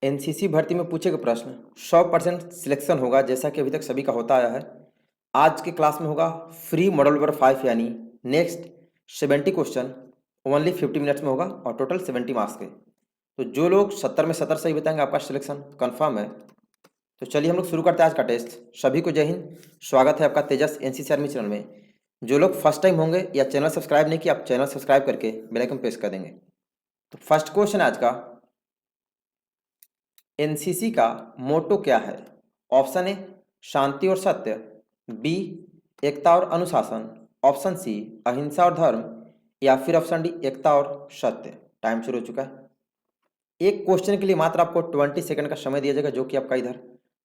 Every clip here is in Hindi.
एनसीसी भर्ती में पूछे गए प्रश्न 100% सिलेक्शन होगा, जैसा कि अभी तक सभी का होता आया है। आज के क्लास में होगा फ्री मॉडल पेपर 5 यानी नेक्स्ट 70 क्वेश्चन ओनली 50 मिनट्स में होगा और टोटल 70 मार्क्स के। तो जो लोग 70 में 70 सही बताएंगे आपका सिलेक्शन कंफर्म है। तो चलिए हम लोग शुरू करते हैं आज का टेस्ट। सभी को जय हिंद, स्वागत है आपका तेजस एनसीसी आर्मी चैनल में। जो लोग फर्स्ट टाइम होंगे या चैनल सब्सक्राइब नहीं किया, आप चैनल सब्सक्राइब करके बेल आइकन प्रेस कर देंगे। तो फर्स्ट क्वेश्चन आज का, एनसीसी का मोटो क्या है? ऑप्शन ए शांति और सत्य, बी एकता और अनुशासन, ऑप्शन सी अहिंसा और धर्म, या फिर ऑप्शन डी एकता और सत्य। टाइम शुरू हो चुका है। एक क्वेश्चन के लिए मात्र आपको 20 सेकंड का समय दिया जाएगा, जो कि आपका इधर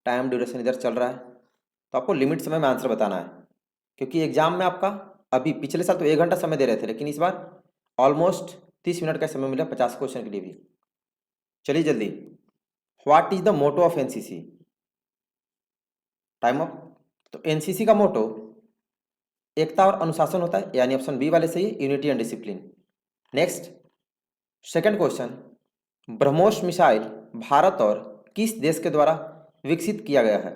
टाइम ड्यूरेशन इधर चल रहा है। तो आपको लिमिट समय में आंसर बताना है, क्योंकि एग्जाम में आपका अभी पिछले साल तो 1 घंटा समय दे रहे थे, लेकिन इस बार ऑलमोस्ट 30 मिनट का समय मिला 50 क्वेश्चन के लिए भी। चलिए जल्दी, what is the motto of NCC? Time up. तो एनसीसी का मोटो एकता और अनुशासन होता है, यानी ऑप्शन बी वाले सही है, unity and discipline. Next second question, BrahMos missile Bharat और किस देश के द्वारा विकसित किया गया है?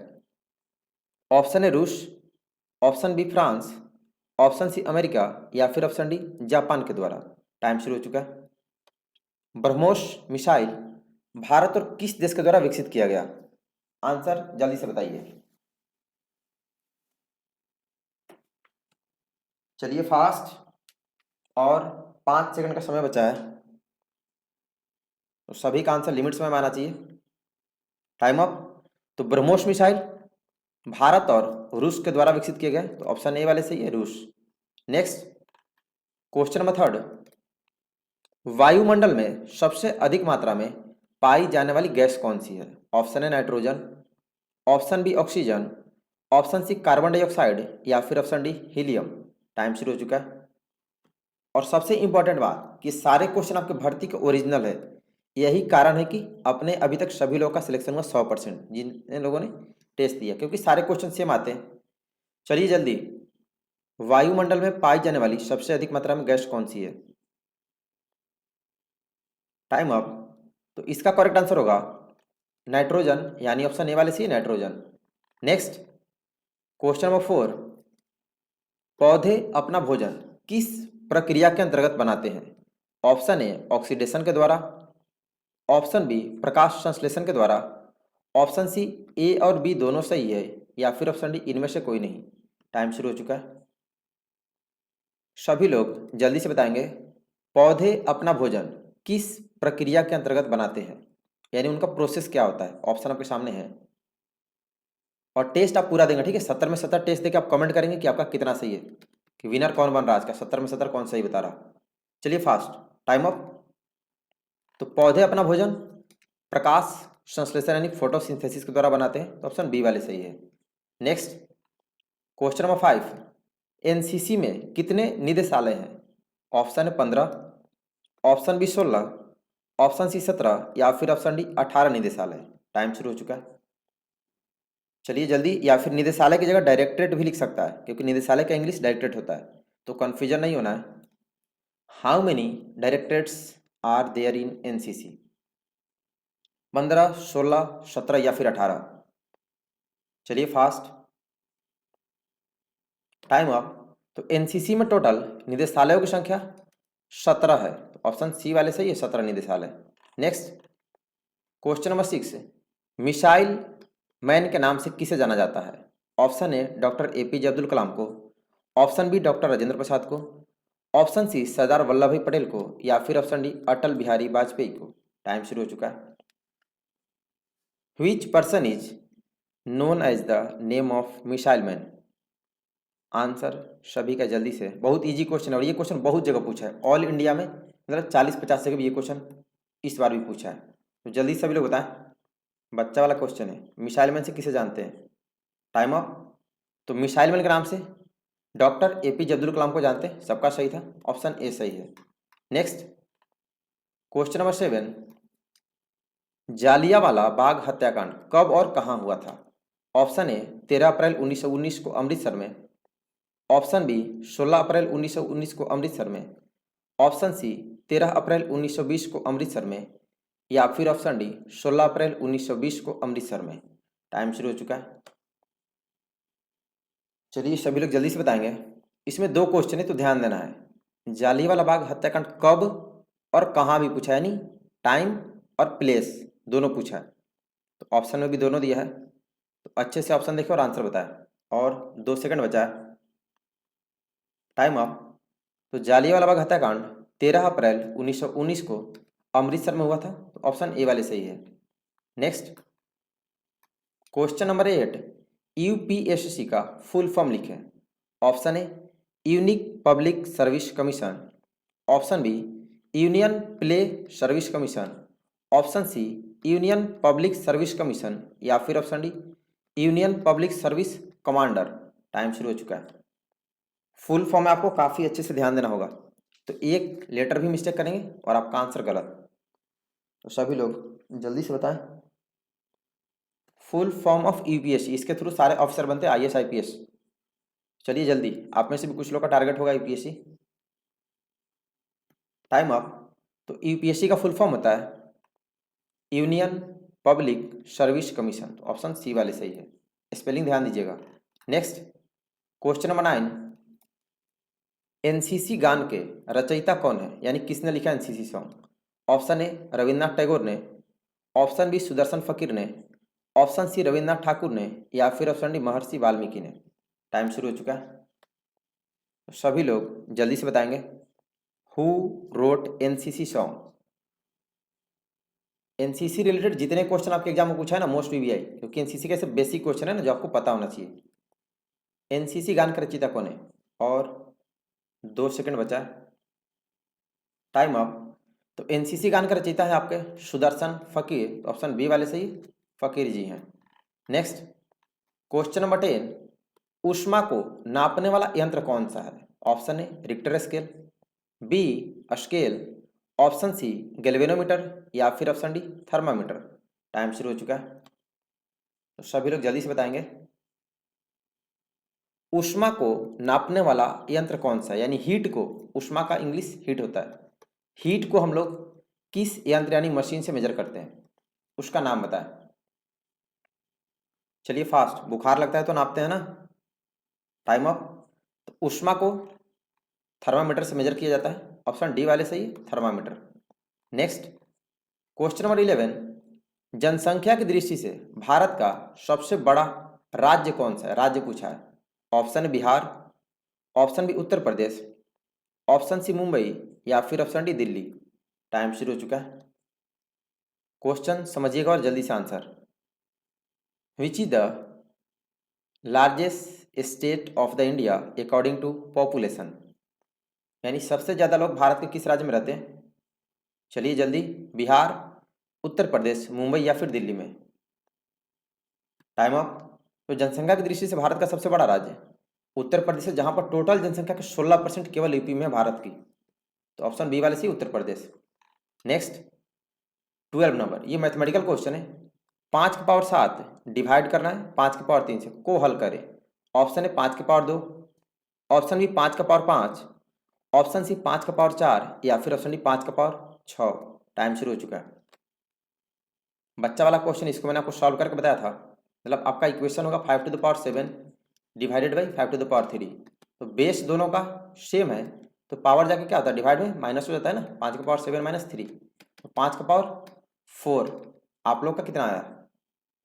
ऑप्शन ए रूस, option B France, option C America, या फिर ऑप्शन डी जापान के द्वारा। टाइम शुरू हो चुका है। ब्रह्मोस मिसाइल भारत और किस देश के द्वारा विकसित किया गया? आंसर जल्दी से बताइए। चलिए फास्ट, और 5 सेकंड का समय बचा है, तो सभी का आंसर लिमिट समय में आना चाहिए। Time up. तो ब्रह्मोस मिसाइल भारत और रूस के द्वारा विकसित किए गए, तो ऑप्शन ए वाले सही है, रूस। नेक्स्ट क्वेश्चन नंबर थर्ड, वायुमंडल में सबसे अधिक मात्रा में पाई जाने वाली गैस कौन सी है? Option A nitrogen, option B oxygen, option C carbon dioxide, या फिर ऑप्शन डी हीलियम। टाइम शुरू हो चुका है। और सबसे इंपॉर्टेंट बात कि सारे क्वेश्चन आपके भर्ती के ओरिजिनल है। यही कारण है कि अपने अभी तक सभी लोगों का सिलेक्शन हुआ 100%, जिन लोगों ने टेस्ट दिया, क्योंकि सारे क्वेश्चन सेम आते हैं। चलिए जल्दी, वायुमंडल में पाई जाने वाली सबसे अधिक मात्रा में गैस कौन सी है? Time up. तो इसका करेक्ट आंसर होगा नाइट्रोजन, यानी ऑप्शन ए वाले सी नाइट्रोजन। नेक्स्ट क्वेश्चन नंबर 4, पौधे अपना भोजन किस प्रक्रिया के अंतर्गत बनाते हैं? ऑप्शन ए ऑक्सीडेशन के द्वारा, ऑप्शन बी प्रकाश संश्लेषण के द्वारा, ऑप्शन सी ए और बी दोनों सही है, या फिर ऑप्शन डी इनमें से कोई नहीं। टाइम शुरू हो चुका है। सभी लोग जल्दी से बताएंगे, पौधे अपना भोजन किस प्रक्रिया के अंतर्गत बनाते हैं, यानी उनका प्रोसेस क्या होता है। ऑप्शन आपके सामने है, और टेस्ट आप पूरा देंगे, ठीक है। 70 में 70 टेस्ट देके आप कमेंट करेंगे कि आपका कितना सही है, कि विनर कौन बन रहा है आज का, 70 में 70 कौन सही बता रहा। चलिए फास्ट, टाइम अप। तो पौधे अपना भोजन प्रकाश संश्लेषण यानी फोटोसिंथेसिस के द्वारा बनाते हैं, तो ऑप्शन बी वाले सही है। नेक्स्ट क्वेश्चन नंबर 5, एनसीसी में कितने निदेशालय हैं? ऑप्शन है 15, ऑप्शन बी 16, ऑप्शन सी 17, या फिर ऑप्शन डी 18 निदेशालय। टाइम शुरू हो चुका है। चलिए जल्दी, या फिर निदेशालय की जगह डायरेक्टरेट भी लिख सकता है, क्योंकि निदेशालय का इंग्लिश डायरेक्टरेट होता है, तो कन्फ्यूजन नहीं होना है। How many directorates are there in NCC? 15, 16, 17 या फिर 18? चलिए फास्ट, टाइम अप। तो एनसीसी में टोटल निदेशालयों की संख्या 17 है, तो ऑप्शन सी वाले सही है, 17 निदेशालय। Next question number 6, missile man के नाम से किसे जाना जाता है? Option A doctor APJ Abdul Kalam को, option B doctor Rajendra Prasad को, ऑप्शन सी सरदार वल्लभ भाई पटेल को, या फिर ऑप्शन डी अटल बिहारी वाजपेयी को। टाइम शुरू हो चुका है। Which person is known as the name of missile man? Answer सभी का जल्दी से, बहुत इजी क्वेश्चन है, और ये क्वेश्चन बहुत जगह पूछा है ऑल इंडिया में, मतलब 40-50 जगह भी ये क्वेश्चन इस बार भी पूछा है। तो जल्दी सभी लोग बताएं, बच्चा वाला क्वेश्चन है, मिसाइल मैन से किसे जानते हैं? Time up. तो मिसाइल मैन के नाम से डॉक्टर एपीजे अब्दुल कलाम को जानते हैं, सबका सही था, ऑप्शन ए सही है। Next question number 7, Jallianwala Bagh हत्याकांड कब और कहां हुआ था? ऑप्शन ए 13 अप्रैल 1919 को अमृतसर में, ऑप्शन बी 16 अप्रैल 1919 को अमृतसर में, ऑप्शन सी 13 अप्रैल 1920 को अमृतसर में, या फिर ऑप्शन डी 16 अप्रैल 1920 को अमृतसर में। टाइम शुरू हो चुका है। चलिए सभी लोग जल्दी से बताएंगे। इसमें दो क्वेश्चन है तो ध्यान देना है। जालियांवाला बाग हत्याकांड कब और कहाँ भी पूछा है, यानी टाइम और प्लेस दोनों पूछा है। तो ऑप्शन में भी दोनों दिया है, तो अच्छे से ऑप्शन देखिए और आंसर बताएं। और 2 सेकंड बचा है, टाइम अप। तो जालियांवाला बाग हत्याकांड 13 अप्रैल 1919 को अमृतसर में हुआ था, तो ऑप्शन ए वाले सही है। नेक्स्ट क्वेश्चन नंबर 8, यूपीएससी का फुल फॉर्म लिखें। Option A unique public service commission, option B union play service commission, option C union public service commission, या फिर option D union public service commander. Time शुरू हो चुका है। फुल फॉर्म में आपको काफ़ी अच्छे से ध्यान देना होगा, तो एक लेटर भी मिस्टेक करेंगे और आपका आंसर गलत। तो सभी लोग जल्दी से बताएं। फुल फॉर्म ऑफ यूपीएससी, इसके थ्रू सारे ऑफिसर बनते हैं आईएएस आईपीएस। चलिए जल्दी, आप में से भी कुछ लोग का टारगेट होगा यूपीएससी। Time up. तो यूपीएससी का फुल फॉर्म होता है यूनियन पब्लिक सर्विस कमीशन, तो ऑप्शन सी वाले सही है। स्पेलिंग ध्यान दीजिएगा। नेक्स्ट क्वेश्चन नंबर 9, एनसीसी गान के रचयिता कौन है, यानी किसने लिखा NCC song. Option A Rabindranath Tagore ने, ऑप्शन बी सुदर्शन फकीर ने, ऑप्शन सी रविन्द्रनाथ ठाकुर ने, या फिर ऑप्शन डी महर्षि वाल्मीकि ने। टाइम शुरू हो चुका है, तो सभी लोग जल्दी से बताएंगे। Who wrote NCC song. NCC related जितने क्वेश्चन आपके एग्जाम में पूछा है ना, मोस्ट वीवीआई, क्योंकि एनसीसी का ऐसे बेसिक क्वेश्चन है ना जो आपको पता होना चाहिए। एनसीसी गान का रचयिता कौन है, और 2 सेकंड बचा है, टाइम अप। तो एनसीसी गान का रचयिता है आपके सुदर्शन फकीर, तो ऑप्शन बी वाले सही, फकीर जी हैं। नेक्स्ट क्वेश्चन नंबर 10, ऊष्मा को नापने वाला यंत्र कौन सा है। Option A Richter scale, B scale, option C galvanometer, या फिर ऑप्शन डी थर्मामीटर। टाइम शुरू हो चुका है, तो सभी लोग जल्दी से बताएंगे। ऊष्मा को नापने वाला यंत्र कौन सा है, यानी हीट को, ऊष्मा का इंग्लिश हीट होता है, हीट को हम लोग किस यंत्र यानी मशीन से मेजर करते हैं, उसका नाम बताएं। चलिए फास्ट, बुखार लगता है तो नापते हैं ना। Time up. तो ऊष्मा को थर्मामीटर से मेजर किया जाता है, ऑप्शन डी वाले सही, थर्मामीटर। नेक्स्ट क्वेश्चन नंबर 11, जनसंख्या की दृष्टि से भारत का सबसे बड़ा राज्य कौन सा है, राज्य पूछा है। Option Bihar, option B Uttar Pradesh, option C Mumbai, या फिर ऑप्शन डी दिल्ली। टाइम शुरू हो चुका है, क्वेश्चन समझिएगा और जल्दी से answer. Which is the largest state of the India according to population, यानी सबसे ज़्यादा लोग भारत के किस राज्य में रहते हैं। चलिए जल्दी, बिहार, उत्तर प्रदेश, मुंबई, या फिर दिल्ली में। Time up. तो जनसंख्या की दृष्टि से भारत का सबसे बड़ा राज्य उत्तर प्रदेश है, जहां पर टोटल जनसंख्या के 16% केवल यूपी में है भारत की, तो ऑप्शन बी वाले सी उत्तर प्रदेश। नेक्स्ट 12 नंबर, ये मैथमेटिकल क्वेश्चन है। 5 की पावर 7 डिवाइड करना है 5 की पावर 3 से, को हल करें। ऑप्शन है 5 की पावर 2, ऑप्शन बी 5 का पावर 5, ऑप्शन सी 5 का पावर 4, या फिर ऑप्शन डी 5 का पावर 6। टाइम शुरू हो चुका है। बच्चा वाला क्वेश्चन, इसको मैंने आपको सॉल्व करके बताया था। मतलब आपका इक्वेशन होगा 5 to the power 7 divided by 5 to the power 3। तो बेस दोनों का सेम है, तो पावर जाके क्या होता है, डिवाइड में माइनस हो जाता है ना, 5 का पावर 7 माइनस 3, तो 5 का पावर 4। आप लोग का कितना आया,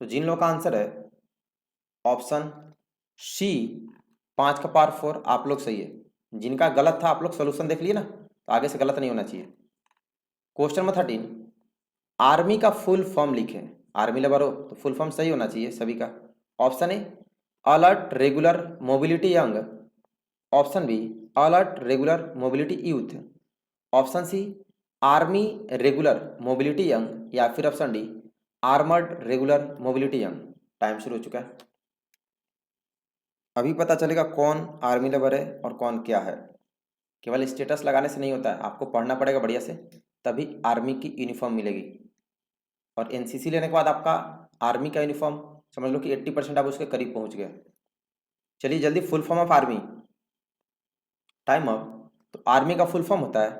तो जिन लोगों का आंसर है ऑप्शन सी 5 का पावर 4, आप लोग सही है। जिनका गलत था आप लोग सोल्यूशन देख लिए ना, तो आगे से गलत नहीं होना चाहिए। क्वेश्चन नंबर 13, आर्मी का फुल फॉर्म लिखें। आर्मी लेबर हो तो फुल फॉर्म सही होना चाहिए सभी का। Option A alert regular mobility young, option B alert regular mobility youth, option C army regular mobility young, या फिर option D armoured regular mobility young. Time शुरू हो चुका है, अभी पता चलेगा कौन आर्मी लेबर है और कौन क्या है। केवल स्टेटस लगाने से नहीं होता है, आपको पढ़ना पड़ेगा बढ़िया से, तभी आर्मी की यूनिफॉर्म मिलेगी। और एनसीसी लेने के बाद आपका आर्मी का यूनिफॉर्म समझ लो कि 80% आप उसके करीब पहुंच गए। चलिए जल्दी, full form of army. Time up. तो आर्मी का फुल फॉर्म होता है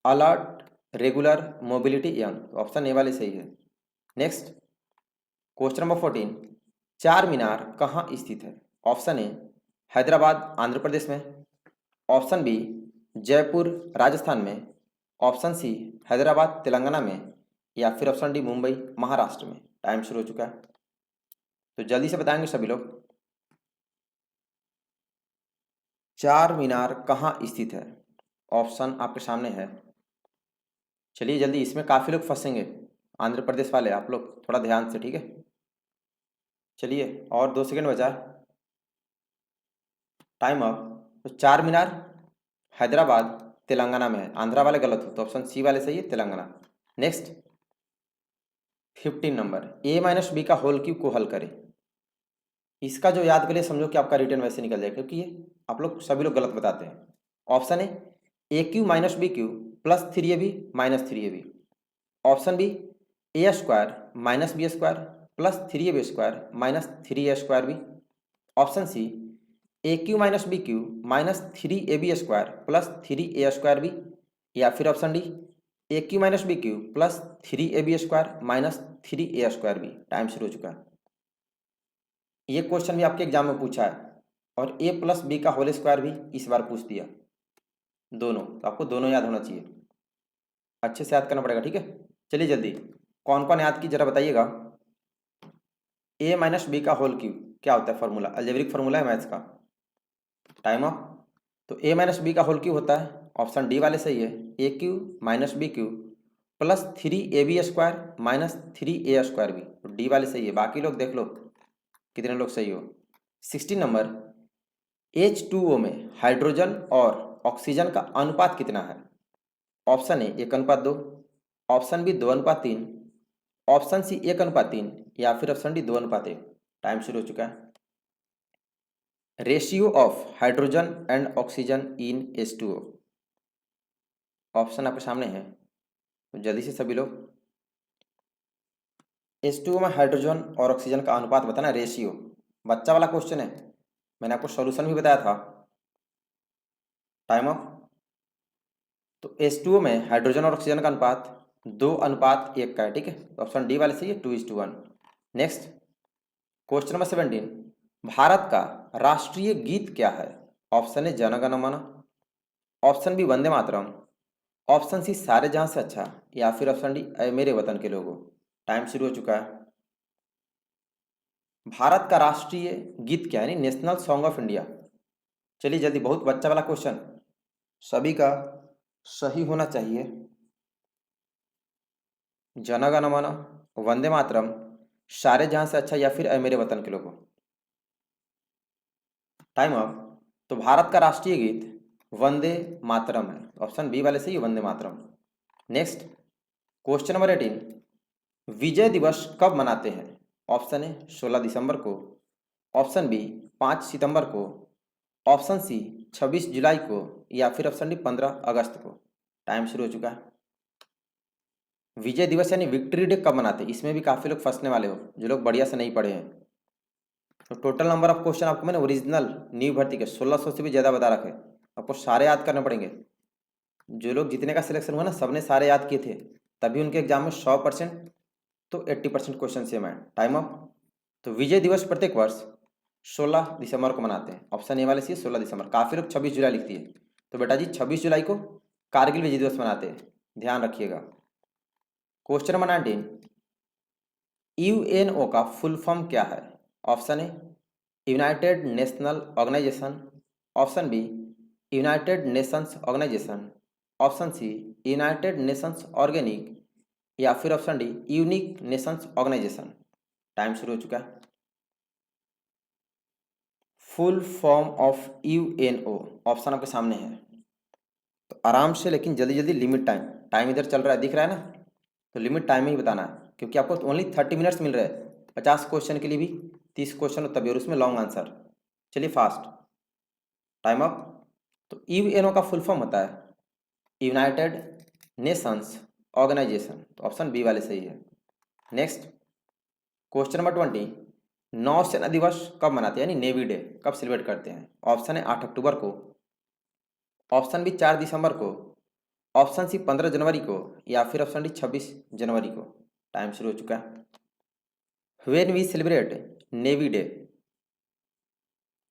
alert regular mobility young, option A वाले सही है। नेक्स्ट क्वेश्चन नंबर 14, चार मीनार कहाँ स्थित है? ऑप्शन ए हैदराबाद आंध्र प्रदेश में, ऑप्शन बी जयपुर राजस्थान में, ऑप्शन सी हैदराबाद तेलंगाना में, या फिर ऑप्शन डी मुंबई महाराष्ट्र में। टाइम शुरू हो चुका है, तो जल्दी से बताएंगे सभी लोग। चार मीनार कहाँ स्थित है? ऑप्शन आपके सामने है। चलिए जल्दी, इसमें काफ़ी लोग फंसेंगे आंध्र प्रदेश वाले, आप लोग थोड़ा ध्यान से, ठीक है। चलिए और 2 सेकंड बचा है, टाइम अप। तो चार मीनार हैदराबाद तेलंगाना में है, आंध्रा वाले गलत हो तो ऑप्शन सी वाले सही है, Telangana. Next 15 number, a minus B का होल क्यूब को हल करें। इसका जो याद करिए समझो कि आपका रिटर्न वैसे निकल जाए, क्योंकि ये आप लोग सभी लोग गलत बताते हैं। Option A cube minus B cube plus 3ab minus 3ab, option B A square minus B square plus 3ab square minus 3a square B, option C A cube minus B cube minus 3ab square plus 3a square B, या फिर option D A cube minus B cube plus 3ab square minus 3a square B. Time शुरू हो चुका है। ये क्वेश्चन भी आपके एग्जाम में पूछा है, और a प्लस बी का होल स्क्वायर भी इस बार पूछ दिया, दोनों, तो आपको दोनों याद होना चाहिए, अच्छे से याद करना पड़ेगा, ठीक है। चलिए जल्दी, कौन कौन याद की जरा बताइएगा। a माइनस बी का होल क्यूब क्या होता है? फॉर्मूला अलजेब्रिक फार्मूला है मैथ्स का। Time off. तो a माइनस बी का होल क्यूब होता है, ऑप्शन डी वाले सही है, A cube minus B cube plus 3ab square minus 3a square B, तो डी वाले सही है। बाकी लोग देख लो कितने लोग सही हो। 16 नंबर, H2O में हाइड्रोजन और ऑक्सीजन का अनुपात कितना है? Option A 1:2, option B 2:3, option C 1:3, या फिर ऑप्शन डी 2:1। टाइम शुरू हो चुका है। Ratio of hydrogen and oxygen in H2O, option आपके सामने है, तो जल्दी से सभी लोग। H2O में हाइड्रोजन और ऑक्सीजन का अनुपात बताना, रेशियो। बच्चा वाला क्वेश्चन है, मैंने आपको सॉल्यूशन भी बताया था। Time off. तो H2O में हाइड्रोजन और ऑक्सीजन का अनुपात 2:1 का है, ठीक है, तो ऑप्शन डी वाले सही है, 2:1। नेक्स्ट क्वेश्चन नंबर 17, भारत का राष्ट्रीय गीत क्या है? ऑप्शन ए जन गण मन, option B Vande Mataram, option C सारे जहां से अच्छा, या फिर ऑप्शन डी ऐ मेरे वतन के लोगों। टाइम शुरू हो चुका है। भारत का राष्ट्रीय गीत क्या है, यानी नेशनल सॉन्ग ऑफ इंडिया। चलिए जल्दी, बहुत बच्चा वाला क्वेश्चन, सभी का सही होना चाहिए। जन गण मन, वंदे मातरम, सारे जहां से अच्छा, या फिर ऐ मेरे वतन के लोगों। Time up. तो भारत का राष्ट्रीय गीत वंदे मातरम है, ऑप्शन बी वाले सही है, Vande Mataram. Next question number 18, विजय दिवस कब मनाते हैं? ऑप्शन ए 16 दिसंबर को, ऑप्शन बी 5 सितंबर को, ऑप्शन सी 26 जुलाई को, या फिर ऑप्शन डी 15 अगस्त को। टाइम शुरू हो चुका है। विजय दिवस यानी विक्ट्री डे कब मनाते हैं, इसमें भी काफ़ी लोग फंसने वाले हो जो लोग बढ़िया से नहीं पढ़े हैं। तो टोटल नंबर ऑफ क्वेश्चन आपको मैंने ओरिजिनल न्यू भर्ती के 1600 से भी ज़्यादा बता रखे, आपको सारे याद करने पड़ेंगे। जो लोग जितने का सिलेक्शन हुआ ना, सबने सारे याद किए थे, तभी उनके एग्जाम में 100% तो 80% क्वेश्चन सेम है। Time up. तो विजय दिवस प्रत्येक वर्ष 16 दिसंबर को मनाते हैं, ऑप्शन ए वाले सी 16 दिसंबर। काफ़ी लोग 26 जुलाई लिखती है, तो बेटा जी 26 जुलाई को कारगिल विजय दिवस मनाते हैं, ध्यान रखिएगा। क्वेश्चन नंबर 19, यूएनओ का फुल फॉर्म क्या है? Option A united national organisation, option B united nations organisation, option C united nations organic, या फिर option D unique nations organisation. Time शुरू हो चुका है। Full form of UNO option आपके सामने है, तो आराम से, लेकिन जल्दी जल्दी, लिमिट टाइम, टाइम इधर चल रहा है दिख रहा है ना, तो लिमिट टाइम में ही बताना है, क्योंकि आपको ओनली 30 मिनट्स मिल रहे हैं 50 क्वेश्चन के लिए भी, 30 क्वेश्चन हो तभी, और उसमें लॉन्ग आंसर। चलिए फास्ट, टाइम अप। तो यूएनओ का फुल फॉर्म होता है यूनाइटेड नेशंस ऑर्गेनाइजेशन, तो ऑप्शन बी वाले सही है। नेक्स्ट क्वेश्चन नंबर 20, नौसेना दिवस कब मनाते हैं, यानी नेवी डे कब सेलिब्रेट करते हैं? ऑप्शन है 8 अक्टूबर को, ऑप्शन बी 4 दिसंबर को, ऑप्शन सी 15 जनवरी को या फिर ऑप्शन डी 26 जनवरी को। टाइम शुरू हो चुका है। When we celebrate navy day,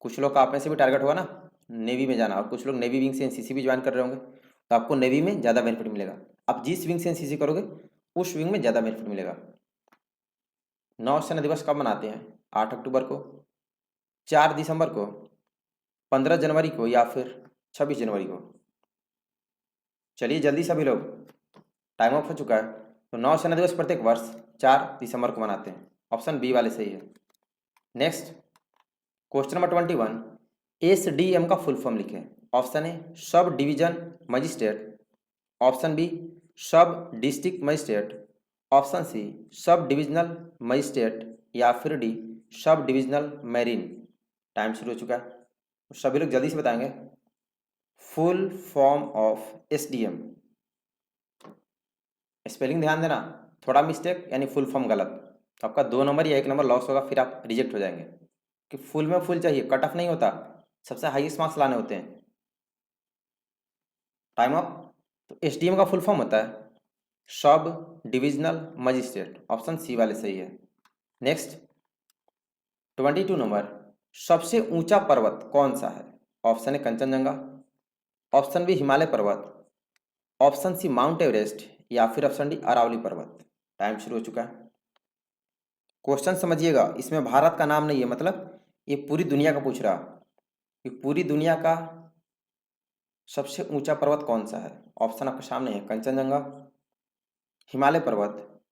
कुछ लोग का आप में से भी टारगेट होगा ना नेवी में जाना, और कुछ लोग नेवी विंग से एनसीसी भी ज्वाइन कर रहे होंगे, तो आपको नेवी में ज़्यादा बेनिफिट मिलेगा। आप जिस विंग से एनसीसी करोगे उस विंग में ज़्यादा बेनिफिट मिलेगा। नौसेना दिवस कब मनाते हैं? 8 अक्टूबर को, 4 दिसंबर को, 15 जनवरी को या फिर 26 जनवरी को। चलिए जल्दी सभी लोग, टाइम ऑफ हो चुका है। तो नौसेना दिवस प्रत्येक वर्ष 4 दिसंबर को मनाते हैं। ऑप्शन बी वाले सही है। नेक्स्ट क्वेश्चन नंबर 21, एसडीएम का फुल फॉर्म लिखें। Option A sub division magistrate, option B sub district magistrate, option C sub divisional magistrate या फिर D sub divisional marine. Time शुरू हो चुका है, तो सभी लोग जल्दी से बताएंगे। Full form of SDM, spelling ध्यान देना, थोड़ा मिस्टेक यानी फुल फॉर्म गलत तो आपका 2 नंबर या 1 नंबर लॉस होगा, फिर आप रिजेक्ट हो जाएंगे। कि फुल में फुल चाहिए, कट ऑफ नहीं होता, सबसे हाईएस्ट मार्क्स लाने होते हैं। Time up. तो एसडीएम का फुल फॉर्म होता है सब डिविजनल मजिस्ट्रेट। ऑप्शन सी वाले सही है। नेक्स्ट 22 नंबर, सबसे ऊंचा पर्वत कौन सा है? Option A Kanchenjunga, option B Himalaya पर्वत, ऑप्शन सी माउंट एवरेस्ट या फिर ऑप्शन डी अरावली पर्वत। टाइम शुरू हो चुका है। क्वेश्चन समझिएगा, इसमें भारत का नाम नहीं है, मतलब ये पूरी दुनिया का पूछ रहा कि पूरी दुनिया का सबसे ऊंचा पर्वत कौन सा है। ऑप्शन आपके सामने है कंचनजंगा, हिमालय पर्वत,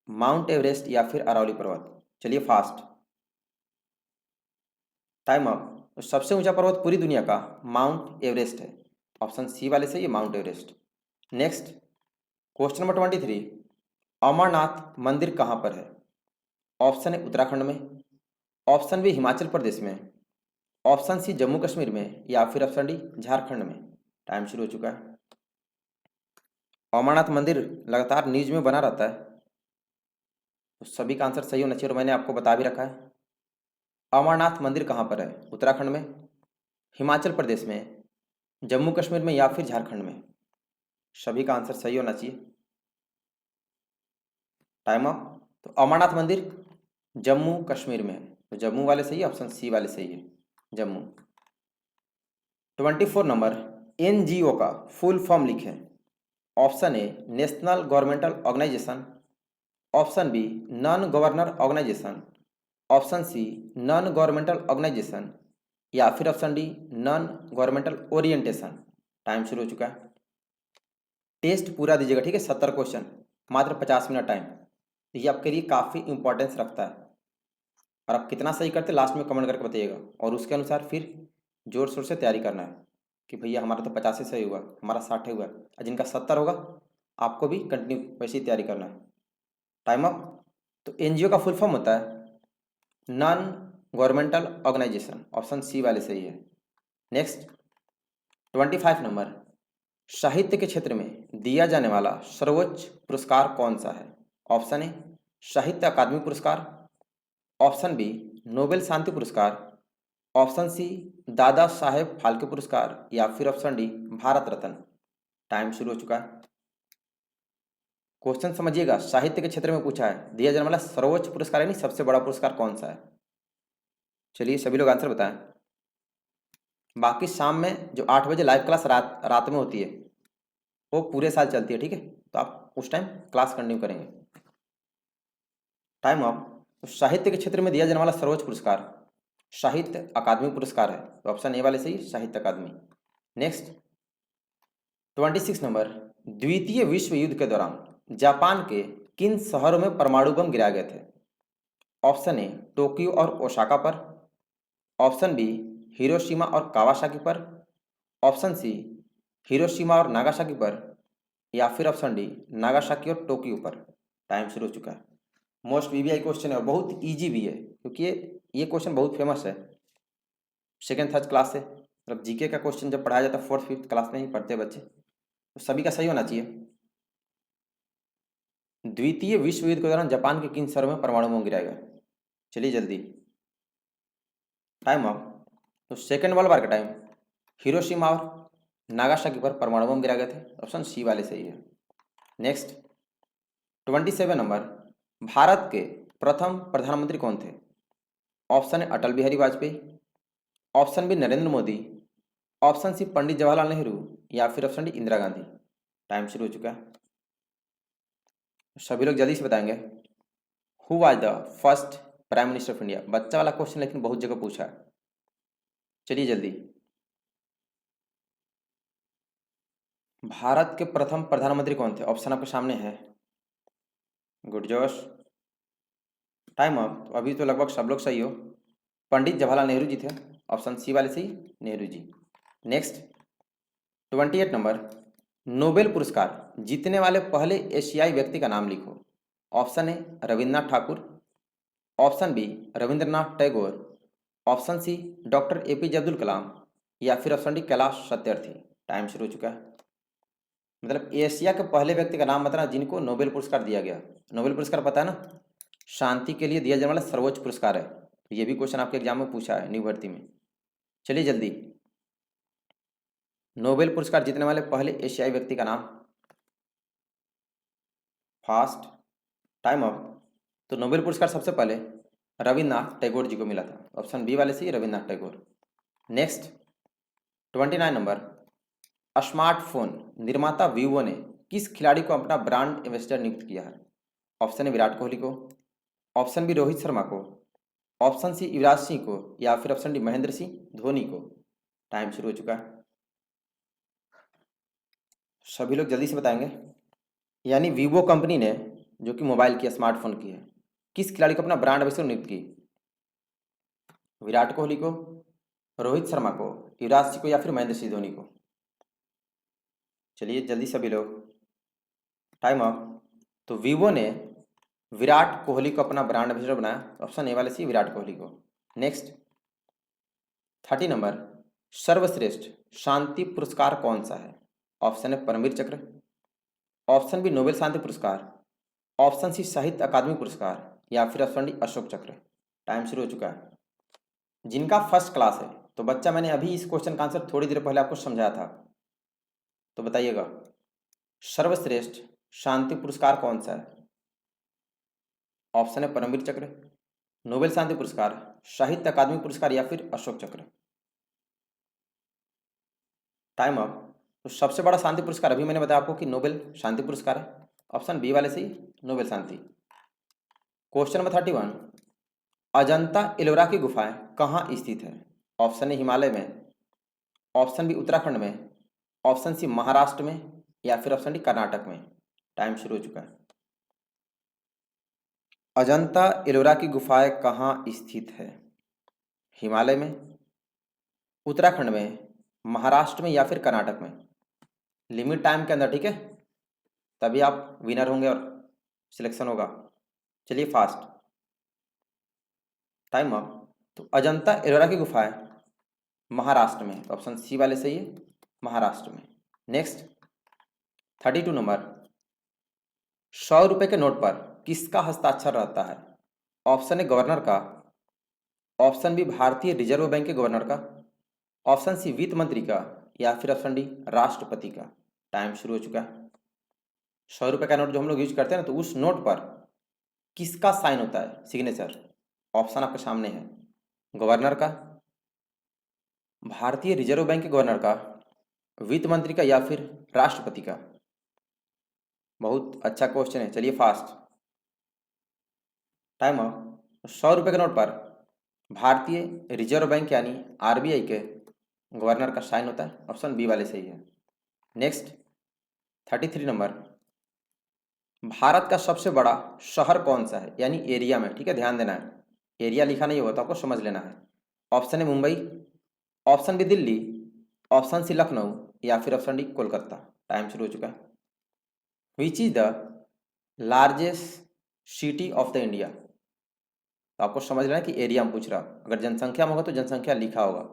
माउंट एवरेस्ट या फिर अरावली पर्वत। चलिए फास्ट, टाइम अप। तो सबसे ऊंचा पर्वत पूरी दुनिया का माउंट एवरेस्ट है। ऑप्शन सी वाले से ये Mount Everest. Next question number 23, Amarnath मंदिर कहाँ पर है? ऑप्शन है उत्तराखंड में, ऑप्शन बी हिमाचल प्रदेश में, ऑप्शन सी जम्मू कश्मीर में या फिर ऑप्शन डी झारखंड में। टाइम शुरू हो चुका है। अमरनाथ मंदिर लगातार न्यूज में बना रहता है, तो सभी का आंसर सही होना चाहिए और मैंने आपको बता भी रखा है। अमरनाथ मंदिर कहाँ पर है? उत्तराखंड में, हिमाचल प्रदेश में, जम्मू कश्मीर में या फिर झारखंड में। सभी का आंसर सही होना चाहिए। Time up. तो अमरनाथ मंदिर जम्मू कश्मीर में है, तो जम्मू वाले सही है, ऑप्शन सी वाले सही है, जम्मू। 24 नंबर, एनजीओ का फुल फॉर्म लिखें। Option A national governmental organisation, option B non governor organisation, option C non governmental organisation या फिर option D non governmental orientation. Time शुरू हो चुका है। टेस्ट पूरा दीजिएगा, ठीक है। 70 क्वेश्चन, मात्र 50 मिनट टाइम। ये आपके लिए काफ़ी इंपॉर्टेंस रखता है, और आप कितना सही करते लास्ट में कमेंट करके बताइएगा, और उसके अनुसार फिर जोर शोर से तैयारी करना है कि भैया हमारा तो 50 ही सही हुआ, हमारा 60 ही हुआ, और जिनका 70 होगा आपको भी कंटिन्यू वैसे ही तैयारी करना है। Time up. तो एनजीओ का फुल फॉर्म होता है non governmental organisation. Option C वाले सही है। नेक्स्ट 25 नंबर, साहित्य के क्षेत्र में दिया जाने वाला सर्वोच्च पुरस्कार कौन सा है? ऑप्शन ए साहित्य अकादमी पुरस्कार, ऑप्शन बी नोबेल शांति पुरस्कार, ऑप्शन सी दादा साहेब फाल्के पुरस्कार या फिर option D Bharat Ratna. Time शुरू हो चुका है। क्वेश्चन समझिएगा, साहित्य के क्षेत्र में पूछा है दिया जाने वाला सर्वोच्च पुरस्कार यानी सबसे बड़ा पुरस्कार कौन सा है। चलिए सभी लोग आंसर बताएं। बाकी शाम में जो 8 बजे लाइव क्लास रात में होती है वो पूरे साल चलती है, ठीक है, तो आप उस टाइम क्लास कंटिन्यू करेंगे। Time off. तो साहित्य के क्षेत्र में दिया जाने वाला सर्वोच्च पुरस्कार साहित्य अकादमी पुरस्कार है, तो ऑप्शन ए वाले सही, साहित्य अकादमी। नेक्स्ट 26 नंबर, द्वितीय विश्व युद्ध के दौरान जापान के किन शहरों में परमाणु बम गिराए गए थे? ऑप्शन ए टोक्यो और ओसाका पर, ऑप्शन बी हिरोशिमा और कावासाकी पर, ऑप्शन सी हिरोशिमा और नागासाकी पर या फिर ऑप्शन डी नागासाकी और टोक्यो पर। टाइम शुरू हो चुका है। मोस्ट वीवीआई क्वेश्चन है और बहुत इजी भी है, क्योंकि ये क्वेश्चन बहुत फेमस है। सेकेंड थर्ड क्लास से मतलब जीके का क्वेश्चन जब पढ़ाया जाता है 4th 5th क्लास में ही पढ़ते हैं बच्चे, तो सभी का सही होना चाहिए। द्वितीय विश्व युद्ध के दौरान जापान के किन शहरों में परमाणु बम गिराया गया? चलिए जल्दी, टाइम ऑफ। तो सेकेंड वर्ल्ड वार का टाइम हिरोशिमा और नागासाकी पर परमाणु बम गिरा गए थे, ऑप्शन सी वाले सही है। नेक्स्ट 27 नंबर, भारत के प्रथम प्रधानमंत्री कौन थे? Option A Atal Bihari Vajpayee, option B Narendra Modi, option C Pandit Jawaharlal Nehru, या फिर option D Indira Gandhi. Time शुरू हो चुका है, सभी लोग जल्दी से बताएंगे। Who was the first prime minister of India? बच्चा वाला क्वेश्चन लेकिन बहुत जगह पूछा है, चलिए जल्दी। भारत के प्रथम प्रधानमंत्री कौन थे? ऑप्शन आपके सामने है। गुड जोश, टाइम अप। अभी तो लगभग सब लोग सही हो। पंडित जवाहरलाल नेहरू जी थे, ऑप्शन सी वाले सही, नेहरू जी। नेक्स्ट 28 नंबर, नोबेल पुरस्कार जीतने वाले पहले एशियाई व्यक्ति का नाम लिखो। Option A Ravindranath Thakur, option B Rabindranath Tagore, option C doctor APJ Abdul Kalam, या फिर option D Kailash Satyarthi. Time शुरू हो चुका है। मतलब एशिया के पहले व्यक्ति का नाम बताना जिनको नोबेल पुरस्कार दिया गया। नोबेल पुरस्कार पता है ना, शांति के लिए दिया जाने वाला सर्वोच्च पुरस्कार है। तो ये भी क्वेश्चन आपके एग्जाम में पूछा है, न्यू भर्ती में। चलिए जल्दी, नोबेल पुरस्कार जीतने वाले पहले एशियाई व्यक्ति का नाम। Fast, time up. तो नोबेल पुरस्कार सबसे पहले रविन्द्रनाथ टैगोर जी को मिला था, ऑप्शन बी वाले सही, Rabindranath Tagore. Next 29 number, smartphone निर्माता वीवो ने किस खिलाड़ी को अपना ब्रांड एम्बेसडर नियुक्त किया है? ऑप्शन ए विराट कोहली को, ऑप्शन बी रोहित शर्मा को, ऑप्शन सी युवराज सिंह को, या फिर ऑप्शन डी महेंद्र सिंह धोनी को। टाइम शुरू हो चुका है, सभी लोग जल्दी से बताएंगे। यानी वीवो कंपनी ने, जो कि मोबाइल की स्मार्टफोन की है, किस खिलाड़ी को अपना ब्रांड एम्बेसडर नियुक्त की? विराट कोहली को, रोहित शर्मा को, युवराज सिंह को, या फिर महेंद्र सिंह धोनी को। चलिए जल्दी सभी लोग, टाइम अप। तो वीवो ने विराट कोहली को अपना ब्रांड एम्बेसडर बनाया, ऑप्शन ए वाले सी विराट कोहली को। नेक्स्ट 30 नंबर, सर्वश्रेष्ठ शांति पुरस्कार कौन सा है? ऑप्शन ए परमवीर चक्र, ऑप्शन बी नोबेल शांति पुरस्कार, ऑप्शन सी साहित्य अकादमी पुरस्कार, या फिर ऑप्शन डी अशोक चक्र। टाइम शुरू हो चुका है। जिनका फर्स्ट क्लास है, तो बच्चा मैंने अभी इस क्वेश्चन का आंसर थोड़ी देर पहले आपको समझाया था, तो बताइएगा सर्वश्रेष्ठ शांति पुरस्कार कौन सा है? ऑप्शन है परमवीर चक्र, नोबेल शांति पुरस्कार, साहित्य अकादमी पुरस्कार, या फिर अशोक चक्र। Time up. तो सबसे बड़ा शांति पुरस्कार अभी मैंने बताया आपको कि नोबेल शांति पुरस्कार है, ऑप्शन बी वाले सही, नोबेल शांति। क्वेश्चन नंबर 31, अजंता एलोरा की गुफाएं कहाँ स्थित है? ऑप्शन ए हिमालय में, ऑप्शन बी उत्तराखंड में, ऑप्शन सी महाराष्ट्र में, या फिर ऑप्शन डी कर्नाटक में। टाइम शुरू हो चुका है। अजंता एलोरा की गुफाएं कहाँ स्थित है? हिमालय में, उत्तराखंड में, महाराष्ट्र में, या फिर कर्नाटक में। लिमिट टाइम के अंदर, ठीक है, तभी आप विनर होंगे और सिलेक्शन होगा। चलिए फास्ट, टाइम अप। तो अजंता एलोरा की गुफाएं महाराष्ट्र में, तो ऑप्शन सी वाले सही है, महाराष्ट्र में। नेक्स्ट 32 नंबर, 100 रुपए के नोट पर किसका हस्ताक्षर रहता है? ऑप्शन ए गवर्नर का, ऑप्शन बी भारतीय रिजर्व बैंक के गवर्नर का, ऑप्शन सी वित्त मंत्री का, या फिर ऑप्शन डी राष्ट्रपति का। टाइम शुरू हो चुका है। 100 रुपए का नोट जो हम लोग यूज करते हैं ना, तो उस नोट पर किसका साइन होता है, सिग्नेचर? ऑप्शन आपके सामने है, गवर्नर का, भारतीय रिजर्व बैंक के गवर्नर का, वित्त मंत्री का, या फिर राष्ट्रपति का। बहुत अच्छा क्वेश्चन है, चलिए फास्ट, टाइम अप। 100 रुपए के नोट पर भारतीय रिजर्व बैंक यानी आरबीआई के गवर्नर का साइन होता है, ऑप्शन बी वाले सही है। नेक्स्ट 33 नंबर, भारत का सबसे बड़ा शहर कौन सा है, यानी एरिया में, ठीक है, ध्यान देना है, एरिया लिखा नहीं होता, आपको समझ लेना है। ऑप्शन है Mumbai, option B Delhi, option C Lucknow, या फिर ऑप्शन डी कोलकाता। टाइम शुरू हो चुका है। विच is the largest city of the India? तो आपको समझ लेना है कि एरिया में पूछ रहा, अगर जनसंख्या में होगा तो जनसंख्या लिखा होगा,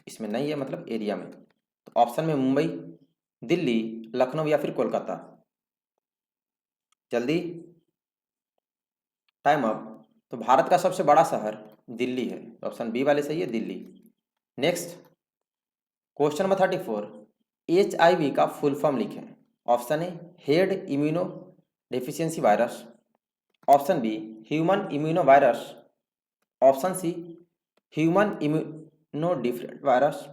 इसमें नहीं है, मतलब एरिया में। तो ऑप्शन में मुंबई, दिल्ली, लखनऊ, या फिर कोलकाता। जल्दी, टाइम अप। तो भारत का सबसे बड़ा शहर दिल्ली है, ऑप्शन बी वाले सही है, Delhi. Next question number 34, HIV का फुल फॉर्म लिखें। Option A head immuno deficiency virus, option B human immuno virus, option C human immuno different virus,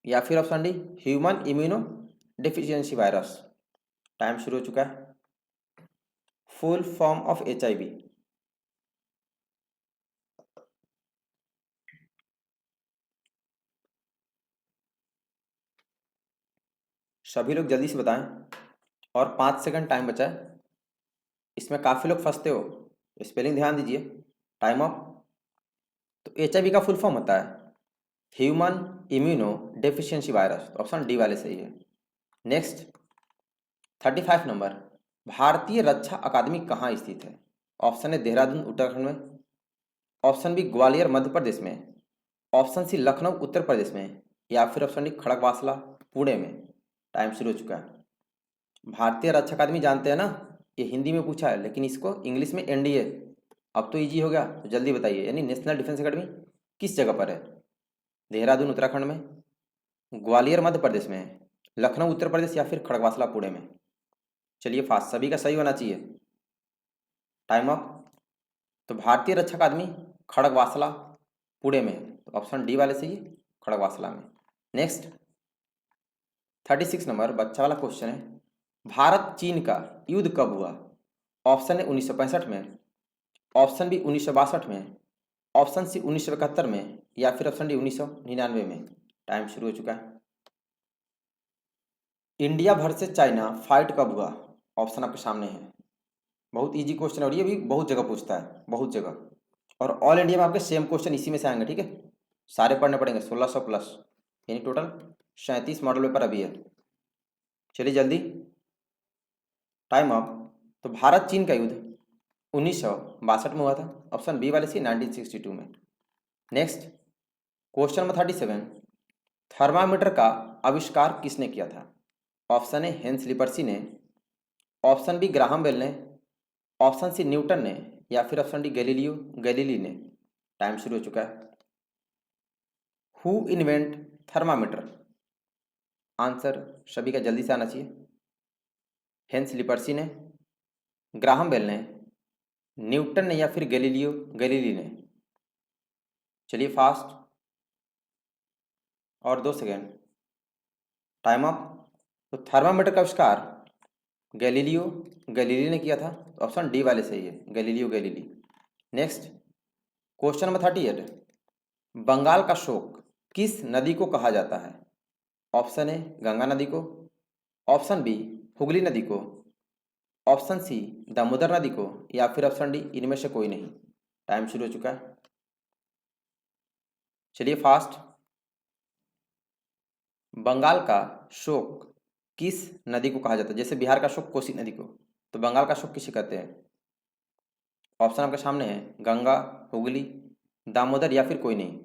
या फिर option D human immuno deficiency virus. Time शुरू हो चुका है। Full form of HIV। सभी लोग जल्दी से बताएं और 5 सेकंड टाइम बचा है। इसमें काफ़ी लोग फंसते हो, स्पेलिंग ध्यान दीजिए। Time up. तो HIV का फुल फॉर्म होता है human immuno deficiency virus, option D वाले सही है। नेक्स्ट 35 नंबर, भारतीय रक्षा अकादमी कहाँ स्थित है? ऑप्शन ए देहरादून उत्तराखंड में, ऑप्शन बी ग्वालियर मध्य प्रदेश में, ऑप्शन सी लखनऊ उत्तर प्रदेश में, या फिर ऑप्शन डी खड़गवासला पुणे में। टाइम शुरू हो चुका है। भारतीय रक्षा अकादमी जानते हैं ना, ये हिंदी में पूछा है लेकिन इसको इंग्लिश में NDA। अब तो इजी हो गया, तो जल्दी बताइए, यानी नेशनल डिफेंस अकेडमी किस जगह पर है? देहरादून उत्तराखंड में, ग्वालियर मध्य प्रदेश में, लखनऊ उत्तर प्रदेश, या फिर खड़गवासला पुणे में। चलिए फास्ट, सभी का सही होना चाहिए। Time up. तो भारतीय रक्षा अकादमी खड़गवासला पुणे में है, तो ऑप्शन डी वाले सही है, खड़गवासला में। नेक्स्ट 36 नंबर, बच्चा वाला क्वेश्चन है, भारत चीन का युद्ध कब हुआ? ऑप्शन ए 1965 में, ऑप्शन बी 1962 में, ऑप्शन सी 1971 में, या फिर ऑप्शन डी 1999 में। टाइम शुरू हो चुका है। इंडिया वर्सेस चाइना फाइट कब हुआ? ऑप्शन आपके सामने है। बहुत इजी क्वेश्चन है और ये भी बहुत जगह पूछता है, बहुत जगह। और ऑल इंडिया में आपके सेम क्वेश्चन इसी में से आएंगे, ठीक है। सारे पढ़ने पड़ेंगे, 1600 प्लस, यानी टोटल 37 मॉडल पेपर अभी है। चलिए जल्दी, टाइम अप। तो भारत चीन का युद्ध 1962 में हुआ था, ऑप्शन बी वाले सी 1962 में। नेक्स्ट क्वेश्चन नंबर 37, थर्मामीटर का आविष्कार किसने किया था? ऑप्शन ए हेंस लिपर्सी ने, ऑप्शन बी ग्राहम बेल ने, ऑप्शन सी न्यूटन ने, या फिर ऑप्शन डी गैलीलियो गैलीली ने। टाइम शुरू हो चुका है। Who invent thermometer? आंसर सभी का जल्दी से आना चाहिए। हेंस लिपर्सी ने, ग्राहम बेल ने, न्यूटन ने, या फिर गैलीलियो गैलीली ने। चलिए फास्ट, और 2 सेकेंड। Time up. तो थर्मामीटर का आविष्कार गैलीलियो गैलीली ने किया था, तो ऑप्शन डी वाले सही है, Galileo Galilei. Next question number 38, Bengal का शोक किस नदी को कहा जाता है? ऑप्शन ए गंगा नदी को, ऑप्शन बी हुगली नदी को, ऑप्शन सी दामोदर नदी को, या फिर ऑप्शन डी इनमें से कोई नहीं। टाइम शुरू हो चुका है। चलिए फास्ट, बंगाल का शोक किस नदी को कहा जाता है? जैसे बिहार का शोक कोसी नदी को, तो बंगाल का शोक किसे कहते हैं? ऑप्शन आपके सामने है, गंगा, हुगली, दामोदर, या फिर कोई नहीं।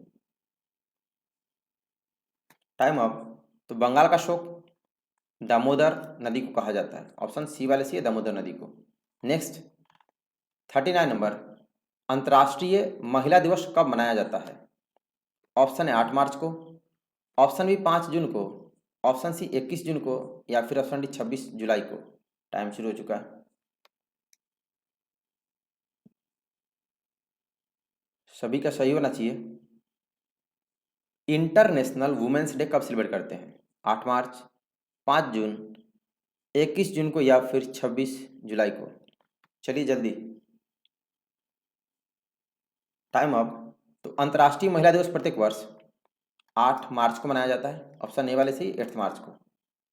Time up. तो बंगाल का शोक दामोदर नदी को कहा जाता है, ऑप्शन सी वाले सी है, दामोदर नदी को। नेक्स्ट 39 नंबर, अंतर्राष्ट्रीय महिला दिवस कब मनाया जाता है? ऑप्शन है 8 मार्च को, ऑप्शन बी 5 जून को, ऑप्शन सी 21 जून को, या फिर ऑप्शन डी 26 जुलाई को। टाइम शुरू हो चुका है। सभी का सही होना चाहिए। इंटरनेशनल वुमेन्स डे कब सेलिब्रेट करते हैं? 8 मार्च, 5 जून, 21 जून को, या फिर 26 जुलाई को। चलिए जल्दी, टाइम अप। तो अंतर्राष्ट्रीय महिला दिवस प्रत्येक वर्ष 8 मार्च को मनाया जाता है, ऑप्शन ए वाले से 8 मार्च को।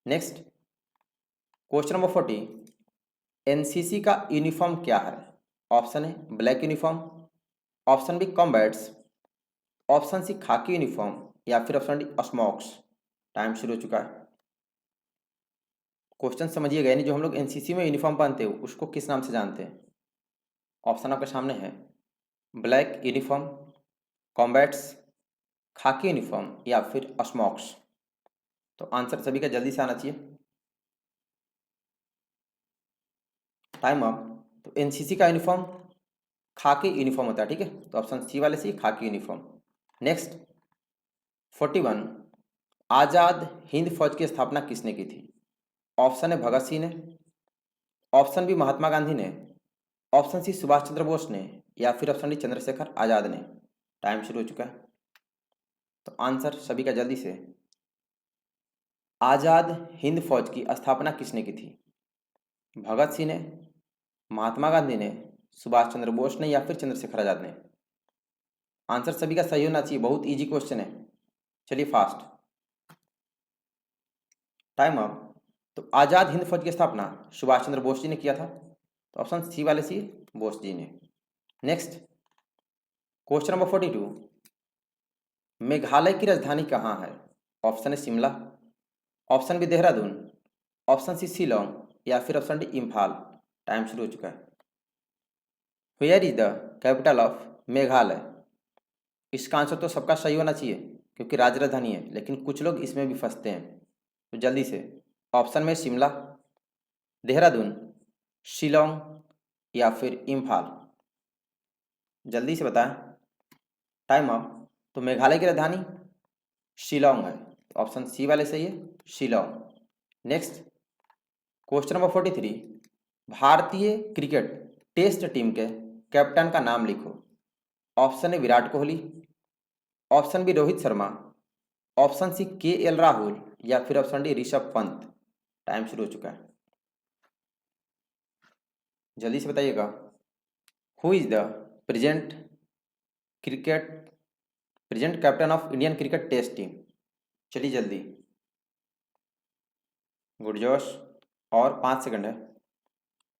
नेक्स्ट क्वेश्चन नंबर 40, एनसीसी का यूनिफॉर्म क्या है? Option A black uniform, option B combats, option C khaki uniform, या फिर ऑप्शन डी स्मोक्स। टाइम शुरू हो चुका है। क्वेश्चन समझिएगा, यानी जो हम लोग एनसीसी में यूनिफॉर्म पहनते हैं उसको किस नाम से जानते हैं? ऑप्शन आपके सामने है, ब्लैक यूनिफॉर्म, कॉम्बैट्स, खाकी यूनिफॉर्म, या फिर स्मोक्स। तो आंसर सभी का जल्दी से आना चाहिए। Time up. तो एनसीसी का यूनिफॉर्म खाकी यूनिफॉर्म होता है, ठीक है, तो ऑप्शन सी वाले सी khaki uniform. Next 41, Azad Hind फौज की स्थापना किसने की थी? ऑप्शन है भगत सिंह ने, ऑप्शन बी महात्मा गांधी ने, ऑप्शन सी सुभाष चंद्र बोस ने, या फिर ऑप्शन डी चंद्रशेखर आजाद ने। टाइम शुरू हो चुका है, तो आंसर सभी का जल्दी से। आजाद हिंद फौज की स्थापना किसने की थी? भगत सिंह ने, महात्मा गांधी ने, सुभाष चंद्र बोस ने, या फिर चंद्रशेखर आजाद ने। आंसर सभी का सही होना चाहिए, बहुत इजी क्वेश्चन है। चलिए फास्ट, टाइम अप। तो आजाद हिंद फौज की स्थापना सुभाष चंद्र बोस जी ने किया था, तो ऑप्शन सी वाले सी बोस जी ने। नेक्स्ट क्वेश्चन नंबर 42, मेघालय की राजधानी कहाँ है? ऑप्शन है Shimla, option B Dehradun, option C Shillong, या फिर ऑप्शन डी इम्फाल। टाइम शुरू हो चुका है। Where is the capital of Meghalaya? इसका आंसर तो सबका सही होना चाहिए क्योंकि राजधानी है, लेकिन कुछ लोग इसमें भी फंसते हैं, तो जल्दी से ऑप्शन में शिमला, देहरादून, शिलोंग, या फिर इम्फाल। जल्दी से बताएं, टाइम अप। तो मेघालय की राजधानी शिलोंग है, तो ऑप्शन सी वाले सही है, शिलोंग। नेक्स्ट क्वेश्चन नंबर 43, भारतीय क्रिकेट टेस्ट टीम के कैप्टन का नाम लिखो। ऑप्शन है Virat Kohli, option B Rohit Sharma, option C KL Rahul, या फिर option D Rishabh Pant. Time शुरू हो चुका है, जल्दी से बताइएगा। Who is the present cricket present captain of Indian cricket test team? चलिए जल्दी, गुड जोश, और 5 सेकंड है।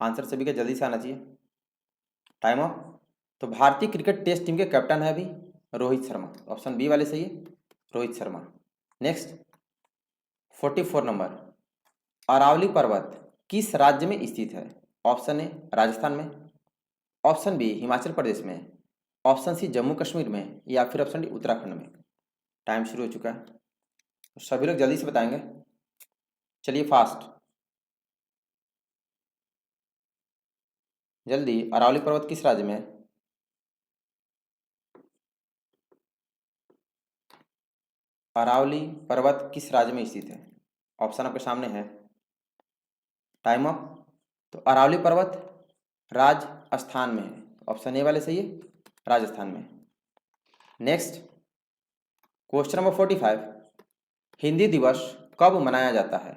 आंसर सभी का जल्दी से आना चाहिए। Time off. तो भारतीय क्रिकेट टेस्ट टीम के कैप्टन है अभी रोहित शर्मा, ऑप्शन बी वाले सही है, रोहित शर्मा। नेक्स्ट 44 नंबर, अरावली पर्वत किस राज्य में स्थित है? ऑप्शन ए राजस्थान में, ऑप्शन बी हिमाचल प्रदेश में, ऑप्शन सी जम्मू कश्मीर में, या फिर ऑप्शन डी उत्तराखंड में। टाइम शुरू हो चुका है, तो सभी लोग जल्दी से बताएंगे। चलिए फास्ट, जल्दी। अरावली पर्वत किस राज्य में है? अरावली पर्वत किस राज्य में स्थित है? ऑप्शन आपके सामने है, टाइम अप। तो अरावली पर्वत राजस्थान में है, ऑप्शन ए वाले सही है, राजस्थान में। नेक्स्ट क्वेश्चन नंबर 45, हिंदी दिवस कब मनाया जाता है?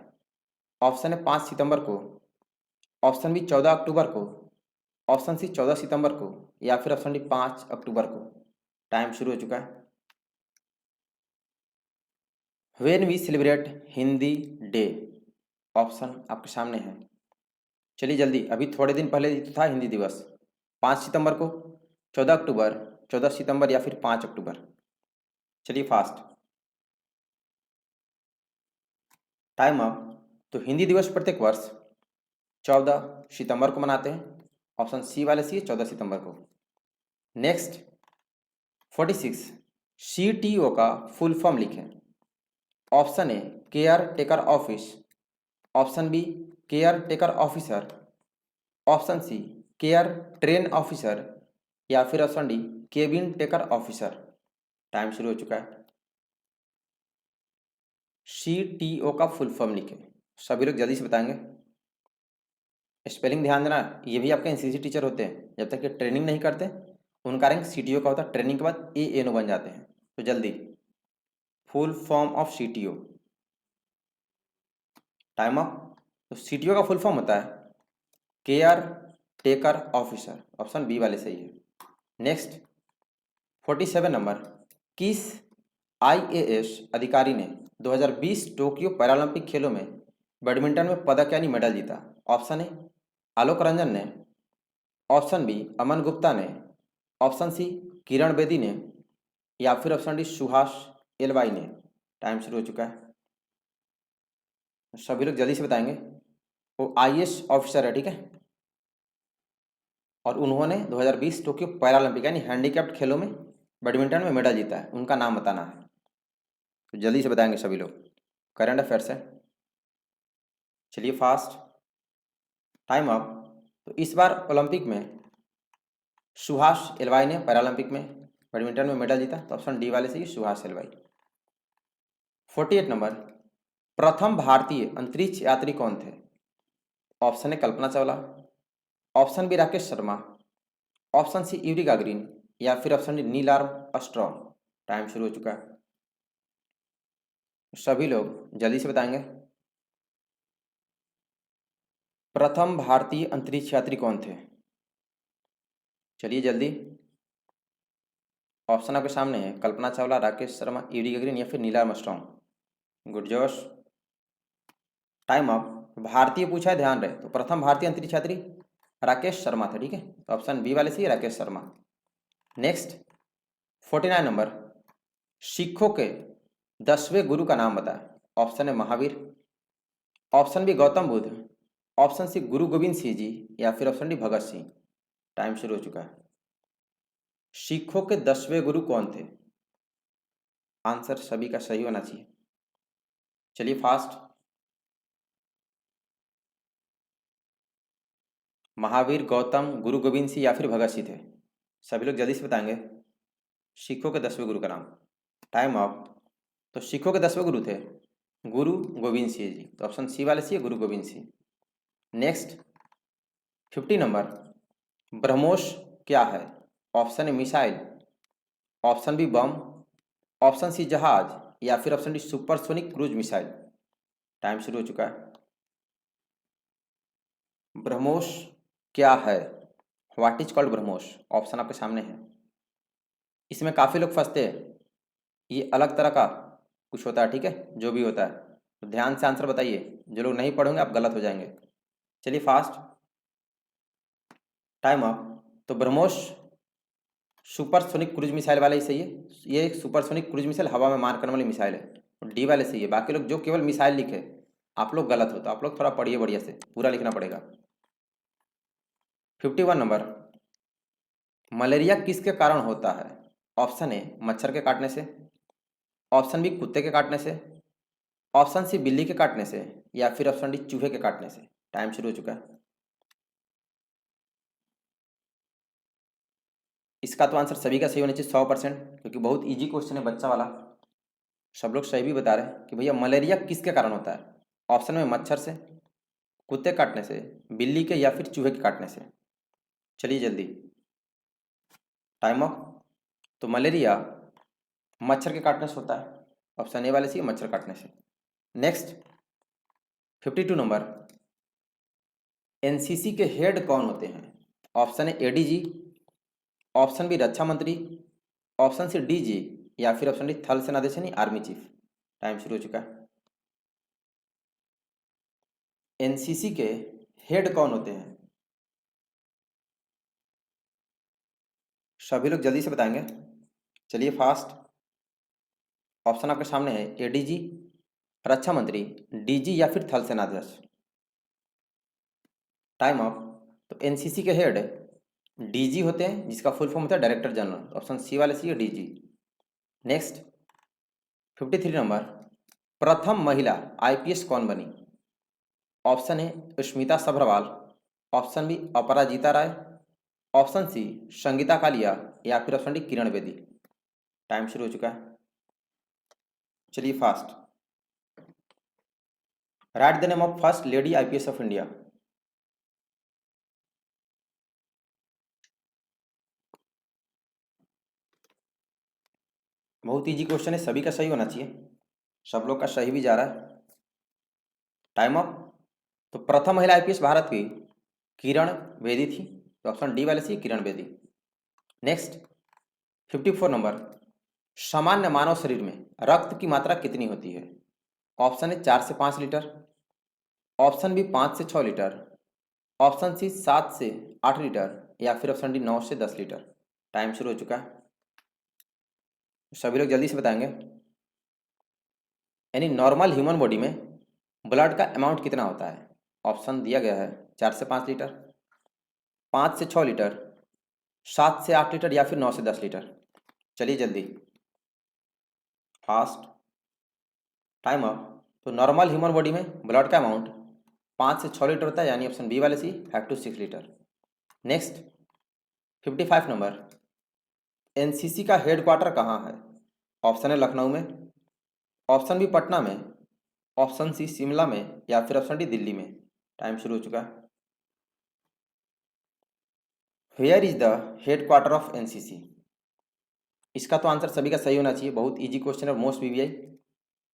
ऑप्शन है 5 सितंबर को, ऑप्शन बी 14 अक्टूबर को, ऑप्शन सी 14 सितंबर को, या फिर ऑप्शन डी 5 अक्टूबर को। टाइम शुरू हो चुका है। When we celebrate Hindi day, option आपके सामने है। चलिए जल्दी, अभी थोड़े दिन पहले तो था हिंदी दिवस, 5 सितंबर को, 14 अक्टूबर, 14 सितंबर, या फिर 5 अक्टूबर। चलिए फास्ट, टाइम अप। तो हिंदी दिवस प्रत्येक वर्ष 14 सितंबर को मनाते हैं, ऑप्शन सी वाले सी 14 सितंबर को। नेक्स्ट 46, CTO का फुल फॉर्म लिखें। Option A care taker office, option B care taker officer, option C care train officer, या फिर option D cabin taker officer. Time शुरू हो चुका है। CTO का फुल फॉर्म लिखें, सभी लोग जल्दी से बताएंगे। स्पेलिंग ध्यान देना, ये भी आपके NCC टीचर होते हैं, जब तक ये ट्रेनिंग नहीं करते उनका रैंक CTO का होता है, ट्रेनिंग के बाद ANO बन जाते हैं। तो जल्दी, full form of CTO। Time up. तो CTO का फुल फॉर्म होता है care taker officer, option B वाले सही है। नेक्स्ट 47 नंबर, किस IAS अधिकारी ने 2020 टोक्यो पैरालंपिक खेलों में बैडमिंटन में पदक यानी मेडल जीता? ऑप्शन ए आलोक रंजन ने, ऑप्शन बी अमन गुप्ता ने, ऑप्शन सी किरण बेदी ने, या फिर ऑप्शन डी सुहास एलवाई ने। टाइम शुरू हो चुका है, सभी लोग जल्दी से बताएंगे। वो IAS ऑफिसर है, ठीक है, और उन्होंने 2020 टोक्यो पैरालंपिक यानी हैंडीकैप्ड खेलों में बैडमिंटन में मेडल जीता है, उनका नाम बताना है। तो जल्दी से बताएंगे सभी लोग, करंट अफेयर्स है। चलिए फास्ट, टाइम अप। तो इस बार ओलंपिक में सुहास एलवाई ने पैरालंपिक में बैडमिंटन में मेडल जीता, तो ऑप्शन डी वाले से ही सुहास एलवाई। 48 नंबर, प्रथम भारतीय अंतरिक्ष यात्री कौन थे? Option A Kalpana Chawla, option B Rakesh Sharma, option C Yuri Gagarin, या फिर option D Neil Armstrong. Time शुरू हो चुका है, सभी लोग जल्दी से बताएंगे। प्रथम भारतीय अंतरिक्ष यात्री कौन थे? चलिए जल्दी, ऑप्शन आपके सामने है, कल्पना चावला, राकेश शर्मा, यूरी गागरिन या फिर नील आर्मस्ट्रॉन्ग। गुड जोश, टाइम अप। भारतीय पूछा है, ध्यान रहे, तो प्रथम भारतीय अंतरिक्ष यात्री राकेश शर्मा थे, ठीक है, तो ऑप्शन बी वाले से राकेश शर्मा। नेक्स्ट 49 नंबर, सिखों के 10वें गुरु का नाम बताएं। ऑप्शन है Mahavir, option B Gautam Buddha, option C Guru Gobind Singh ji, या फिर option D Bhagat Singh. Time शुरू हो चुका है, सिखों के 10वें गुरु कौन थे? आंसर सभी का सही होना चाहिए, चलिए फास्ट। महावीर, गौतम, गुरु गोविंद सिंह या फिर भगत सिंह थे, सभी लोग जल्दी से बताएंगे सिखों के 10वें गुरु का नाम। Time up. तो सिखों के 10वें गुरु थे गुरु गोविंद सिंह जी, तो ऑप्शन सी वाले सी है गुरु गोविंद सिंह। नेक्स्ट 50 नंबर, ब्रह्मोस क्या है? Option A missile, option B bomb, option C जहाज, या फिर option D supersonic cruise missile. Time शुरू हो चुका है, ब्रह्मोस क्या है? What is called BrahMos? Option आपके सामने है। इसमें काफ़ी लोग फंसते हैं, ये अलग तरह का कुछ होता है, ठीक है, जो भी होता है, तो ध्यान से आंसर बताइए, जो लोग नहीं पढ़ेंगे आप गलत हो जाएंगे। चलिए फास्ट, टाइम अप। तो ब्रह्मोस सुपरसोनिक क्रूज मिसाइल वाला ही सही है, ये एक सुपरसोनिक क्रूज मिसाइल हवा में मार करने वाली मिसाइल है, डी वाले सही है। बाकी लोग जो केवल मिसाइल लिखे आप लोग गलत हो, तो आप लोग थोड़ा पढ़िए बढ़िया से, पूरा लिखना पड़ेगा। 51 नंबर, मलेरिया किसके कारण होता है? ऑप्शन ए मच्छर के काटने से, ऑप्शन बी कुत्ते के काटने से, ऑप्शन सी बिल्ली के काटने से, या फिर ऑप्शन डी चूहे के काटने से। टाइम शुरू हो चुका है, इसका तो आंसर सभी का सही होना चाहिए 100%, क्योंकि बहुत इजी क्वेश्चन है बच्चा वाला। सब लोग सही भी बता रहे हैं कि भैया मलेरिया किसके कारण होता है। ऑप्शन में मच्छर से, कुत्ते काटने से, बिल्ली के, या फिर चूहे के काटने से। चलिए जल्दी, टाइम अप। तो मलेरिया मच्छर के काटने से होता है, ऑप्शन ए वाले सी मच्छर काटने से। नेक्स्ट 52 नंबर, एनसीसी के हेड कौन होते हैं? Option A ADG, option B रक्षा मंत्री, ऑप्शन सी डीजी, या फिर ऑप्शन डी थल सेनाध्यक्ष यानी आर्मी चीफ। टाइम शुरू हो चुका है, एनसीसी के हेड कौन होते हैं? सभी लोग जल्दी से बताएंगे, चलिए फास्ट। ऑप्शन आपके सामने है, एडीजी, रक्षा मंत्री, डीजी, या फिर थल सेनाध्यक्ष। Time up. तो एनसीसी के हेड डीजी होते हैं, जिसका फुल फॉर्म होता है डायरेक्टर जनरल, ऑप्शन सी वाले सी है डीजी। नेक्स्ट 53 नंबर, प्रथम महिला आईपीएस कौन बनी? Option A Smita Sabharwal, option B Aparajita Rai, option C Sangeeta Kalia, या फिर option D Kiran Bedi. Time शुरू हो चुका है, चलिए fast. Write the name of first lady IPS of India. बहुत इजी क्वेश्चन है, सभी का सही होना चाहिए, सब लोग का सही भी जा रहा है। Time up. तो प्रथम महिला आईपीएस भारत की किरण बेदी थी, तो ऑप्शन डी वाले सी किरण बेदी। नेक्स्ट 54 नंबर, सामान्य मानव शरीर में रक्त की मात्रा कितनी होती है? ऑप्शन है 4 से 5 लीटर, ऑप्शन बी 5 से 6 लीटर, ऑप्शन सी 7 से 8 लीटर, या फिर ऑप्शन डी 9 से 10 लीटर। टाइम शुरू हो चुका है, सभी लोग जल्दी से बताएंगे। यानी नॉर्मल ह्यूमन बॉडी में ब्लड का अमाउंट कितना होता है? ऑप्शन दिया गया है 4 से 5 लीटर, 5 से 6 लीटर, 7 से 8 लीटर, या फिर 9 से 10 लीटर। चलिए जल्दी फास्ट, टाइम अप। तो नॉर्मल ह्यूमन बॉडी में ब्लड का अमाउंट 5 से 6 लीटर होता है, यानी ऑप्शन बी वाले सी 5 to 6 litre. Next 55 number, NCC का हेडक्वार्टर कहाँ है? ऑप्शन है लखनऊ में, ऑप्शन बी पटना में, ऑप्शन सी शिमला में, या फिर ऑप्शन डी दिल्ली में। टाइम शुरू हो चुका है। Where is the headquarter of NCC? इसका तो आंसर सभी का सही होना चाहिए, बहुत इजी क्वेश्चन है, most VVI,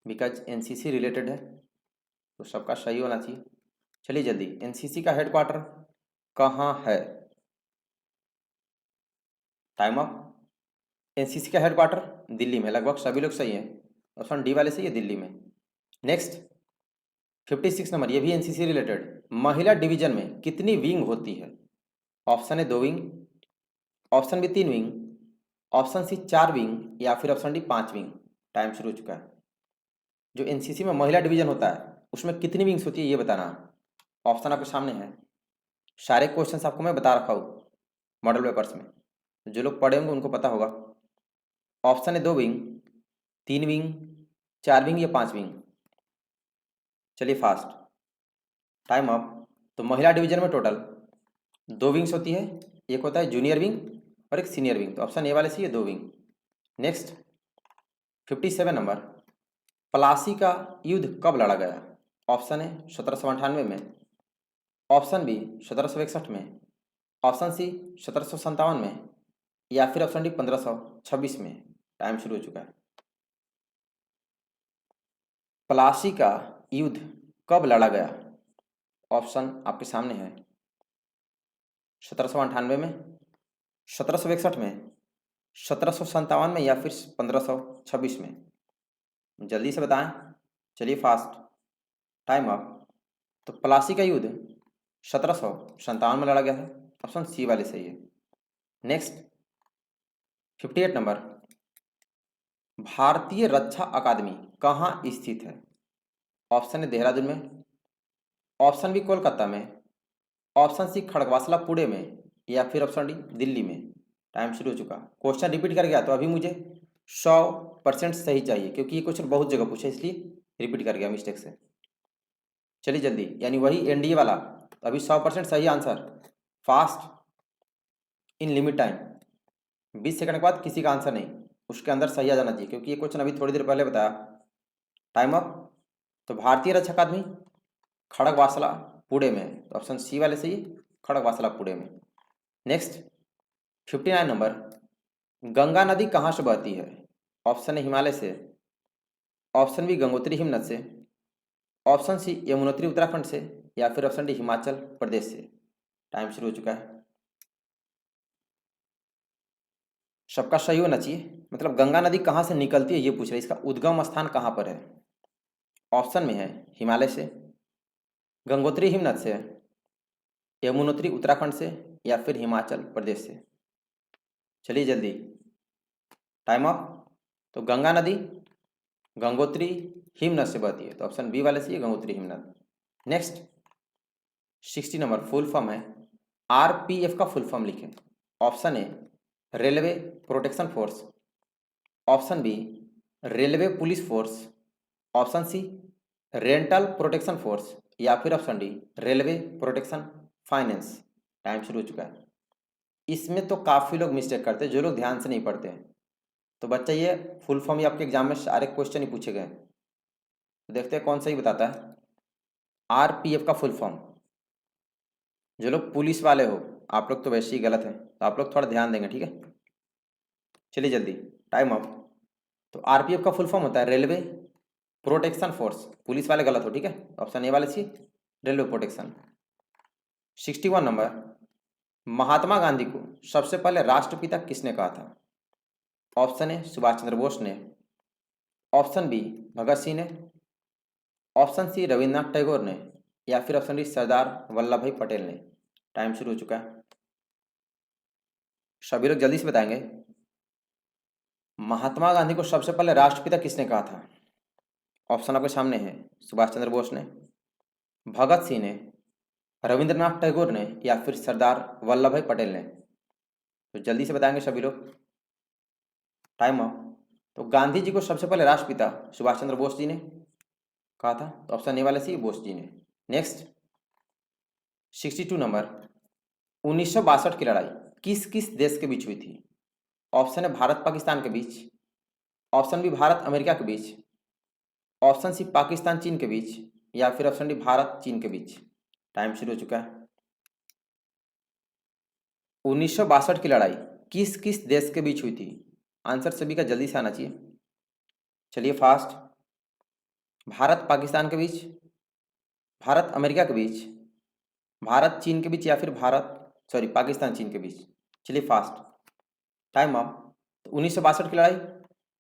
because NCC related है, तो सबका सही होना चाहिए। चलिए जल्दी, एनसीसी का हेडक्वार्टर कहाँ है? Time up. एनसीसी का हेडक्वार्टर दिल्ली में, लगभग सभी लोग सही हैं। ऑप्शन डी वाले सही है, दिल्ली में। नेक्स्ट 56 नंबर, ये भी एनसीसी रिलेटेड। महिला डिवीजन में कितनी विंग होती है? ऑप्शन है 2 wing, option B 3 wing, option C 4 wing, या फिर ऑप्शन डी 5 विंग। टाइम शुरू हो चुका है। जो एनसीसी में महिला डिवीजन होता है उसमें कितनी विंग्स होती है ये बताना। ऑप्शन आपके सामने है, सारे क्वेश्चंस आपको मैं बता रखा हूँ मॉडल पेपर्स में, जो लोग पढ़े होंगे उनको पता होगा। ऑप्शन है 2 विंग, 3 विंग, 4 विंग या 5 विंग। चलिए फास्ट, टाइम अप। तो महिला डिवीजन में टोटल 2 विंग्स होती है, एक होता है जूनियर विंग और एक सीनियर विंग, तो ऑप्शन ए वाले से ये 2 विंग। नेक्स्ट 57 नंबर, प्लासी का युद्ध कब लड़ा गया? ऑप्शन है 1798 में, ऑप्शन बी 1761 में, ऑप्शन सी 1757 में, या फिर ऑप्शन डी 1526 में। टाइम शुरू हो चुका है। प्लासी का युद्ध कब लड़ा गया? ऑप्शन आपके सामने है, 1798 में, 1761 में, 1757 में, या फिर 1526 में। जल्दी से बताएं, चलिए फास्ट, टाइम अप। तो प्लासी का युद्ध 1757 में लड़ा गया था, ऑप्शन सी वाले सही है। नेक्स्ट 58 नंबर, भारतीय रक्षा अकादमी कहाँ स्थित है? ऑप्शन है देहरादून में, ऑप्शन बी कोलकाता में, ऑप्शन सी खड़गवासला पुणे में, या फिर ऑप्शन डी दिल्ली में। टाइम शुरू हो चुका। क्वेश्चन रिपीट कर गया तो अभी मुझे 100% सही चाहिए, क्योंकि ये क्वेश्चन बहुत जगह पूछा इसलिए रिपीट कर गया मिस्टेक से। चलिए जल्दी, यानी वही एनडीए वाला, अभी 100% सही आंसर, फास्ट, इन लिमिट टाइम, 20 सेकंड के बाद किसी का आंसर नहीं, उसके अंदर सही आ जाना चाहिए, क्योंकि ये क्वेश्चन अभी थोड़ी देर पहले बताया। Time up. तो भारतीय रक्षा अकादमी खड़गवासला पुणे में, तो ऑप्शन सी वाले सही, खड़गवासला पुणे में। नेक्स्ट 59 नंबर, गंगा नदी कहाँ से बहती है? ऑप्शन है हिमालय से, ऑप्शन बी गंगोत्री हिमनद से, ऑप्शन सी यमुनोत्री उत्तराखंड से, या फिर ऑप्शन डी हिमाचल प्रदेश से। टाइम शुरू हो चुका है। सबका सही होना चाहिए, मतलब गंगा नदी कहाँ से निकलती है ये पूछ रहे, इसका उद्गम स्थान कहाँ पर है? ऑप्शन में है हिमालय से, गंगोत्री हिमनद से, यमुनोत्री उत्तराखंड से, या फिर हिमाचल प्रदेश से। चलिए जल्दी, टाइम अप। तो गंगा नदी गंगोत्री हिमनद से बहती है, तो ऑप्शन बी वाले से ये गंगोत्री हिमनद। नेक्स्ट 60 नंबर, फुल फॉर्म है, आरपीएफ का फुल फॉर्म लिखें। Option A railway protection force, option B railway police force, option C rental protection force, या फिर option D railway protection finance. Time शुरू हो चुका है। इसमें तो काफ़ी लोग मिस्टेक करते हैं, जो लोग ध्यान से नहीं पढ़ते हैं। तो बच्चा ये फुल फॉर्म ही आपके एग्जाम में सारे क्वेश्चन ही पूछे गए, तो देखते हैं कौन सही बताता है। आरपीएफ का फुल फॉर्म, जो लोग पुलिस वाले हो आप लोग तो वैसे ही गलत है, तो आप लोग थोड़ा ध्यान देंगे, ठीक है। चलिए जल्दी, टाइम अप। तो आरपीएफ का फुल फॉर्म होता है रेलवे प्रोटेक्शन फोर्स, पुलिस वाले गलत हो, ठीक है, ऑप्शन ए वाले सी railway protection. 61 number, Mahatma Gandhi को सबसे पहले राष्ट्रपिता किसने कहा था? ऑप्शन ए सुभाष चंद्र बोस ने, ऑप्शन बी भगत सिंह ने, ऑप्शन सी रविन्द्रनाथ टैगोर ने, या फिर ऑप्शन डी सरदार वल्लभ भाई पटेल ने। टाइम शुरू हो चुका है। सभी लोग जल्दी से बताएंगे, महात्मा गांधी को सबसे पहले राष्ट्रपिता किसने कहा था? ऑप्शन आपके सामने है, सुभाष चंद्र बोस ने, भगत सिंह ने, रविंद्रनाथ टैगोर ने, या फिर सरदार वल्लभ भाई पटेल ने। तो जल्दी से बताएंगे सभी लोग, टाइम अप। तो गांधी जी को सबसे पहले राष्ट्रपिता सुभाष चंद्र बोस जी ने कहा था, तो ऑप्शन ए वाले सी बोस जी ने। नेक्स्ट 62 नंबर, 1962 की लड़ाई किस किस देश के बीच हुई थी? ऑप्शन है भारत पाकिस्तान के बीच, ऑप्शन बी भारत अमेरिका के बीच, ऑप्शन सी पाकिस्तान चीन के बीच, या फिर ऑप्शन डी भारत चीन के बीच। टाइम शुरू हो चुका है। 1962 की लड़ाई किस किस देश के बीच हुई थी? आंसर सभी का जल्दी से आना चाहिए। चलिए फास्ट। भारत पाकिस्तान के बीच, भारत अमेरिका के बीच, भारत चीन के बीच, या फिर पाकिस्तान चीन के बीच। चलिए फास्ट। Time up. तो 1962 की लड़ाई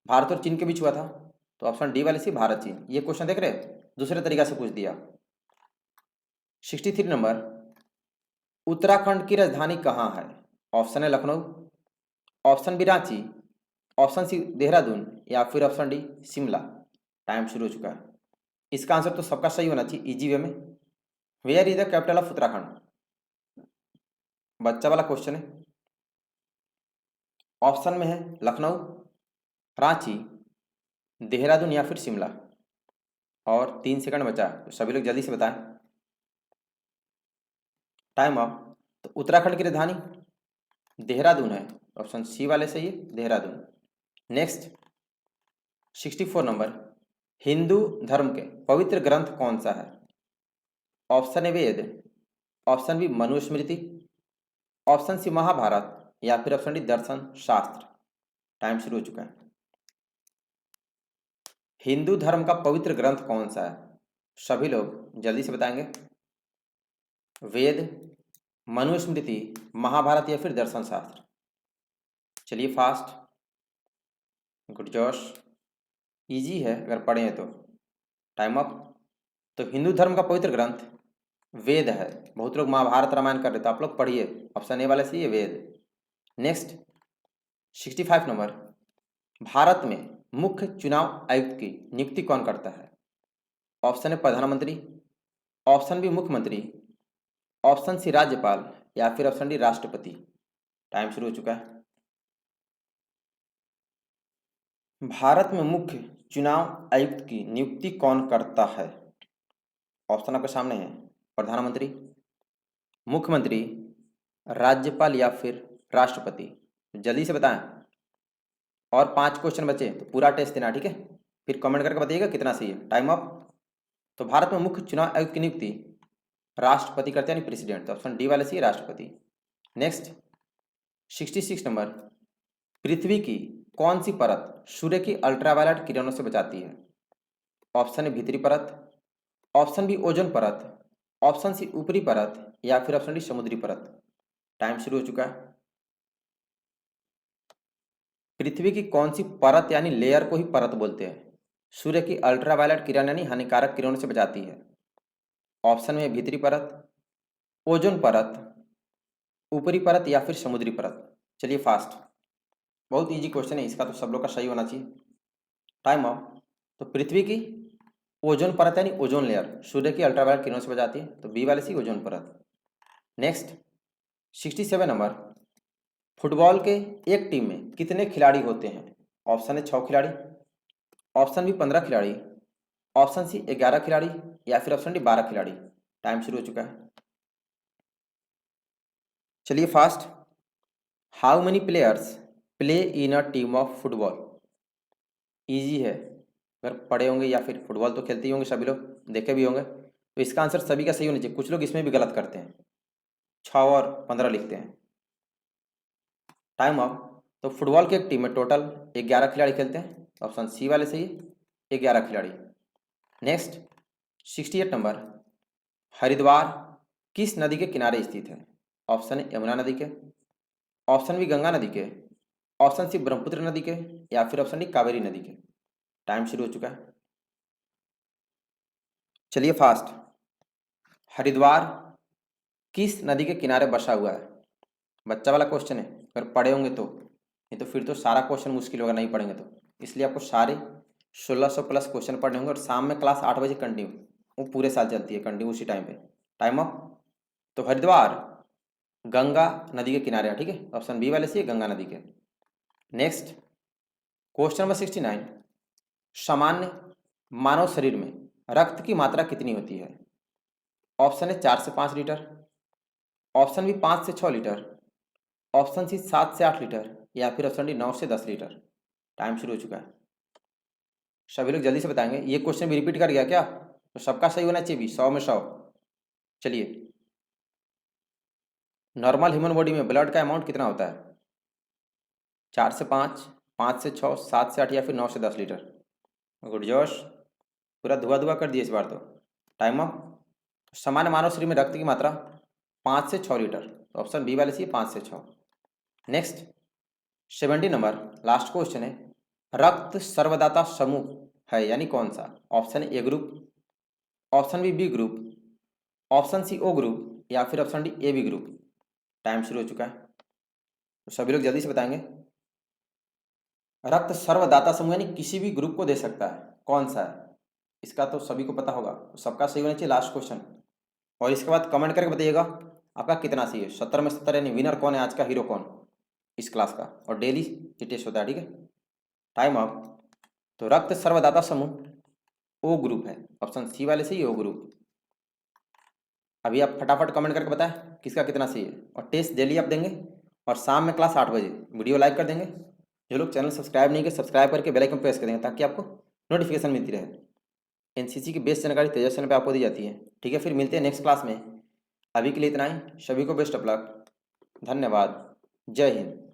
भारत और चीन के बीच हुआ था, तो ऑप्शन डी वाले सी भारत चीन। ये क्वेश्चन देख रहे दूसरे तरीका से पूछ दिया। 63 नंबर, उत्तराखंड की राजधानी कहाँ है? ऑप्शन है Lucknow, option B Ranchi, option C Dehradun, या फिर ऑप्शन डी शिमला। टाइम शुरू हो चुका है। इसका आंसर तो सबका सही होना चाहिए इजी वे में। Where is the capital of Uttarakhand? बच्चा वाला क्वेश्चन है। ऑप्शन में है लखनऊ, रांची, देहरादून, या फिर शिमला। और 3 सेकंड बचा, तो सभी लोग जल्दी से बताएं। Time up. तो उत्तराखंड की राजधानी देहरादून है, ऑप्शन सी वाले सही है, देहरादून। नेक्स्ट 64 नंबर, हिंदू धर्म के पवित्र ग्रंथ कौन सा है? Option A Veda, option B Manusmriti, option C Mahabharata, या फिर ऑप्शन डी दर्शन शास्त्र। टाइम शुरू हो चुका है। हिंदू धर्म का पवित्र ग्रंथ कौन सा है? सभी लोग जल्दी से बताएंगे। वेद, मनुस्मृति, महाभारत, या फिर दर्शन शास्त्र। चलिए फास्ट। गुड जॉश, इजी है अगर पढ़े हैं तो। Time up. तो हिंदू धर्म का पवित्र ग्रंथ वेद है। बहुत लोग महाभारत रामायण कर रहे थे, आप लोग पढ़िए, ऑप्शन ए वाले से ये वेद। नेक्स्ट 65 नंबर, भारत में मुख्य चुनाव आयुक्त की नियुक्ति कौन करता है? ऑप्शन है प्रधानमंत्री, ऑप्शन बी मुख्यमंत्री, ऑप्शन सी राज्यपाल, या फिर ऑप्शन डी राष्ट्रपति। टाइम शुरू हो चुका है। भारत में मुख्य चुनाव आयुक्त की नियुक्ति कौन करता है? ऑप्शन आपके सामने है, प्रधानमंत्री, मुख्यमंत्री, राज्यपाल, या फिर राष्ट्रपति। जल्दी से बताएं। और 5 क्वेश्चन बचे तो पूरा टेस्ट देना, ठीक है? फिर कमेंट करके बताइएगा कितना सही है। Time up. तो भारत में मुख्य चुनाव आयुक्त की नियुक्ति राष्ट्रपति करते हैं, प्रेसिडेंट, तो ऑप्शन डी वाले सी राष्ट्रपति। नेक्स्ट 66 नंबर, पृथ्वी की कौन सी परत सूर्य की अल्ट्रावायलेट किरणों से बचाती है? ऑप्शन ए भीतरी परत, ऑप्शन बी ओजोन परत, ऑप्शन सी ऊपरी परत, या फिर ऑप्शन डी समुद्री परत। टाइम शुरू हो चुका है। पृथ्वी की कौन सी परत यानी लेयर को ही परत बोलते हैं, सूर्य की अल्ट्रावायलेट किरण यानी हानिकारक किरणों से बचाती है? ऑप्शन में भीतरी परत, ओजोन परत, ऊपरी परत, या फिर समुद्री परत। चलिए फास्ट। बहुत इजी क्वेश्चन है, इसका तो सब लोग का सही होना चाहिए। Time up. तो पृथ्वी की ओजोन परत यानी ओजोन लेयर सूर्य की अल्ट्रावायलेट किरणों से बचाती है, तो बी वाले सी ओजोन परत। नेक्स्ट 67 नंबर, फुटबॉल के एक टीम में कितने खिलाड़ी होते हैं? ऑप्शन है 6 खिलाड़ी, ऑप्शन बी 15 खिलाड़ी, ऑप्शन सी 11 खिलाड़ी, या फिर ऑप्शन डी 12 खिलाड़ी। टाइम शुरू हो चुका है। चलिए fast. How many players play in a team of football? Easy है, अगर पढ़े होंगे या फिर फुटबॉल तो खेलते ही होंगे सभी लोग, देखे भी होंगे, तो इसका आंसर सभी का सही होना चाहिए। कुछ लोग इसमें भी गलत करते हैं, 6 और 15 लिखते हैं। Time up. तो फुटबॉल की एक टीम में टोटल 11 खिलाड़ी खेलते हैं, ऑप्शन सी वाले सही है, 11 खिलाड़ी। नेक्स्ट 68 नंबर, हरिद्वार किस नदी के किनारे स्थित है? ऑप्शन है यमुना नदी के, ऑप्शन बी गंगा नदी के, ऑप्शन सी ब्रह्मपुत्र नदी के, या फिर ऑप्शन डी कावेरी नदी के। टाइम शुरू हो चुका है। चलिए फास्ट। हरिद्वार किस नदी के किनारे बसा हुआ है? बच्चा वाला क्वेश्चन है, अगर पढ़े होंगे तो, नहीं तो फिर तो सारा क्वेश्चन मुश्किल होगा नहीं पढ़ेंगे तो। इसलिए आपको सारे 1600 प्लस क्वेश्चन पढ़ने होंगे, और शाम में क्लास 8 बजे कंटिन्यू, वो पूरे साल चलती है कंटिन्यू उसी टाइम पे। Time up. तो हरिद्वार गंगा नदी के किनारे है, ठीक है, ऑप्शन बी वाले से गंगा नदी के। नेक्स्ट क्वेश्चन नंबर 69, सामान्य मानव शरीर में रक्त की मात्रा कितनी होती है? ऑप्शन है 4 से 5 लीटर, ऑप्शन बी 5 से 6 लीटर, ऑप्शन सी 7 से 8 लीटर, या फिर ऑप्शन डी 9 से 10 लीटर। टाइम शुरू हो चुका है। सभी लोग जल्दी से बताएंगे। ये क्वेश्चन भी रिपीट कर गया क्या? तो सबका सही होना चाहिए भी, 100 में 100। चलिए, नॉर्मल ह्यूमन बॉडी में ब्लड का अमाउंट कितना होता है? 4 से 5, 5 से 6, 7 से 8 या फिर 9 से 10 लीटर? गुड जोश, पूरा धुआं धुआं कर दिए इस बार तो। Time up. सामान्य मानव शरीर में रक्त की मात्रा 5 से 6 लीटर, तो ऑप्शन बी वाले सी 5 से 6। नेक्स्ट 70 नंबर, लास्ट क्वेश्चन है। रक्त सर्वदाता समूह है यानी कौन सा? Option A group, option B group, option C O group या फिर option D A B group. Time शुरू हो चुका है, तो सभी लोग जल्दी से बताएंगे। रक्त सर्वदाता समूह यानी किसी भी ग्रुप को दे सकता है, कौन सा है? इसका तो सभी को पता होगा, तो सबका सही होना चाहिए लास्ट क्वेश्चन। और इसके बाद कमेंट करके बताइएगा आपका कितना सही है। 70 में 70 यानी विनर कौन है, आज का हीरो कौन इस क्लास का। और डेली ये टेस्ट होता है, ठीक है। Time up. तो रक्त सर्वदाता समूह ओ ग्रुप है, ऑप्शन सी वाले से ही ओ ग्रुप। अभी आप फटाफट कमेंट करके बताएं किसका कितना सही है। और टेस्ट डेली आप देंगे, और शाम में क्लास 8 बजे वीडियो लाइक कर देंगे। जो लोग चैनल सब्सक्राइब नहीं किए, सब्सक्राइब करके बेल आइकन प्रेस कर देंगे ताकि आपको नोटिफिकेशन मिलती रहे। एनसीसी की बेस्ट जानकारी तेजस चैनल पे आपको दी जाती है, ठीक है। फिर मिलते हैं नेक्स्ट क्लास में। अभी के लिए इतना ही, सभी को बेस्ट ऑफ लक, धन्यवाद, जय हिंद।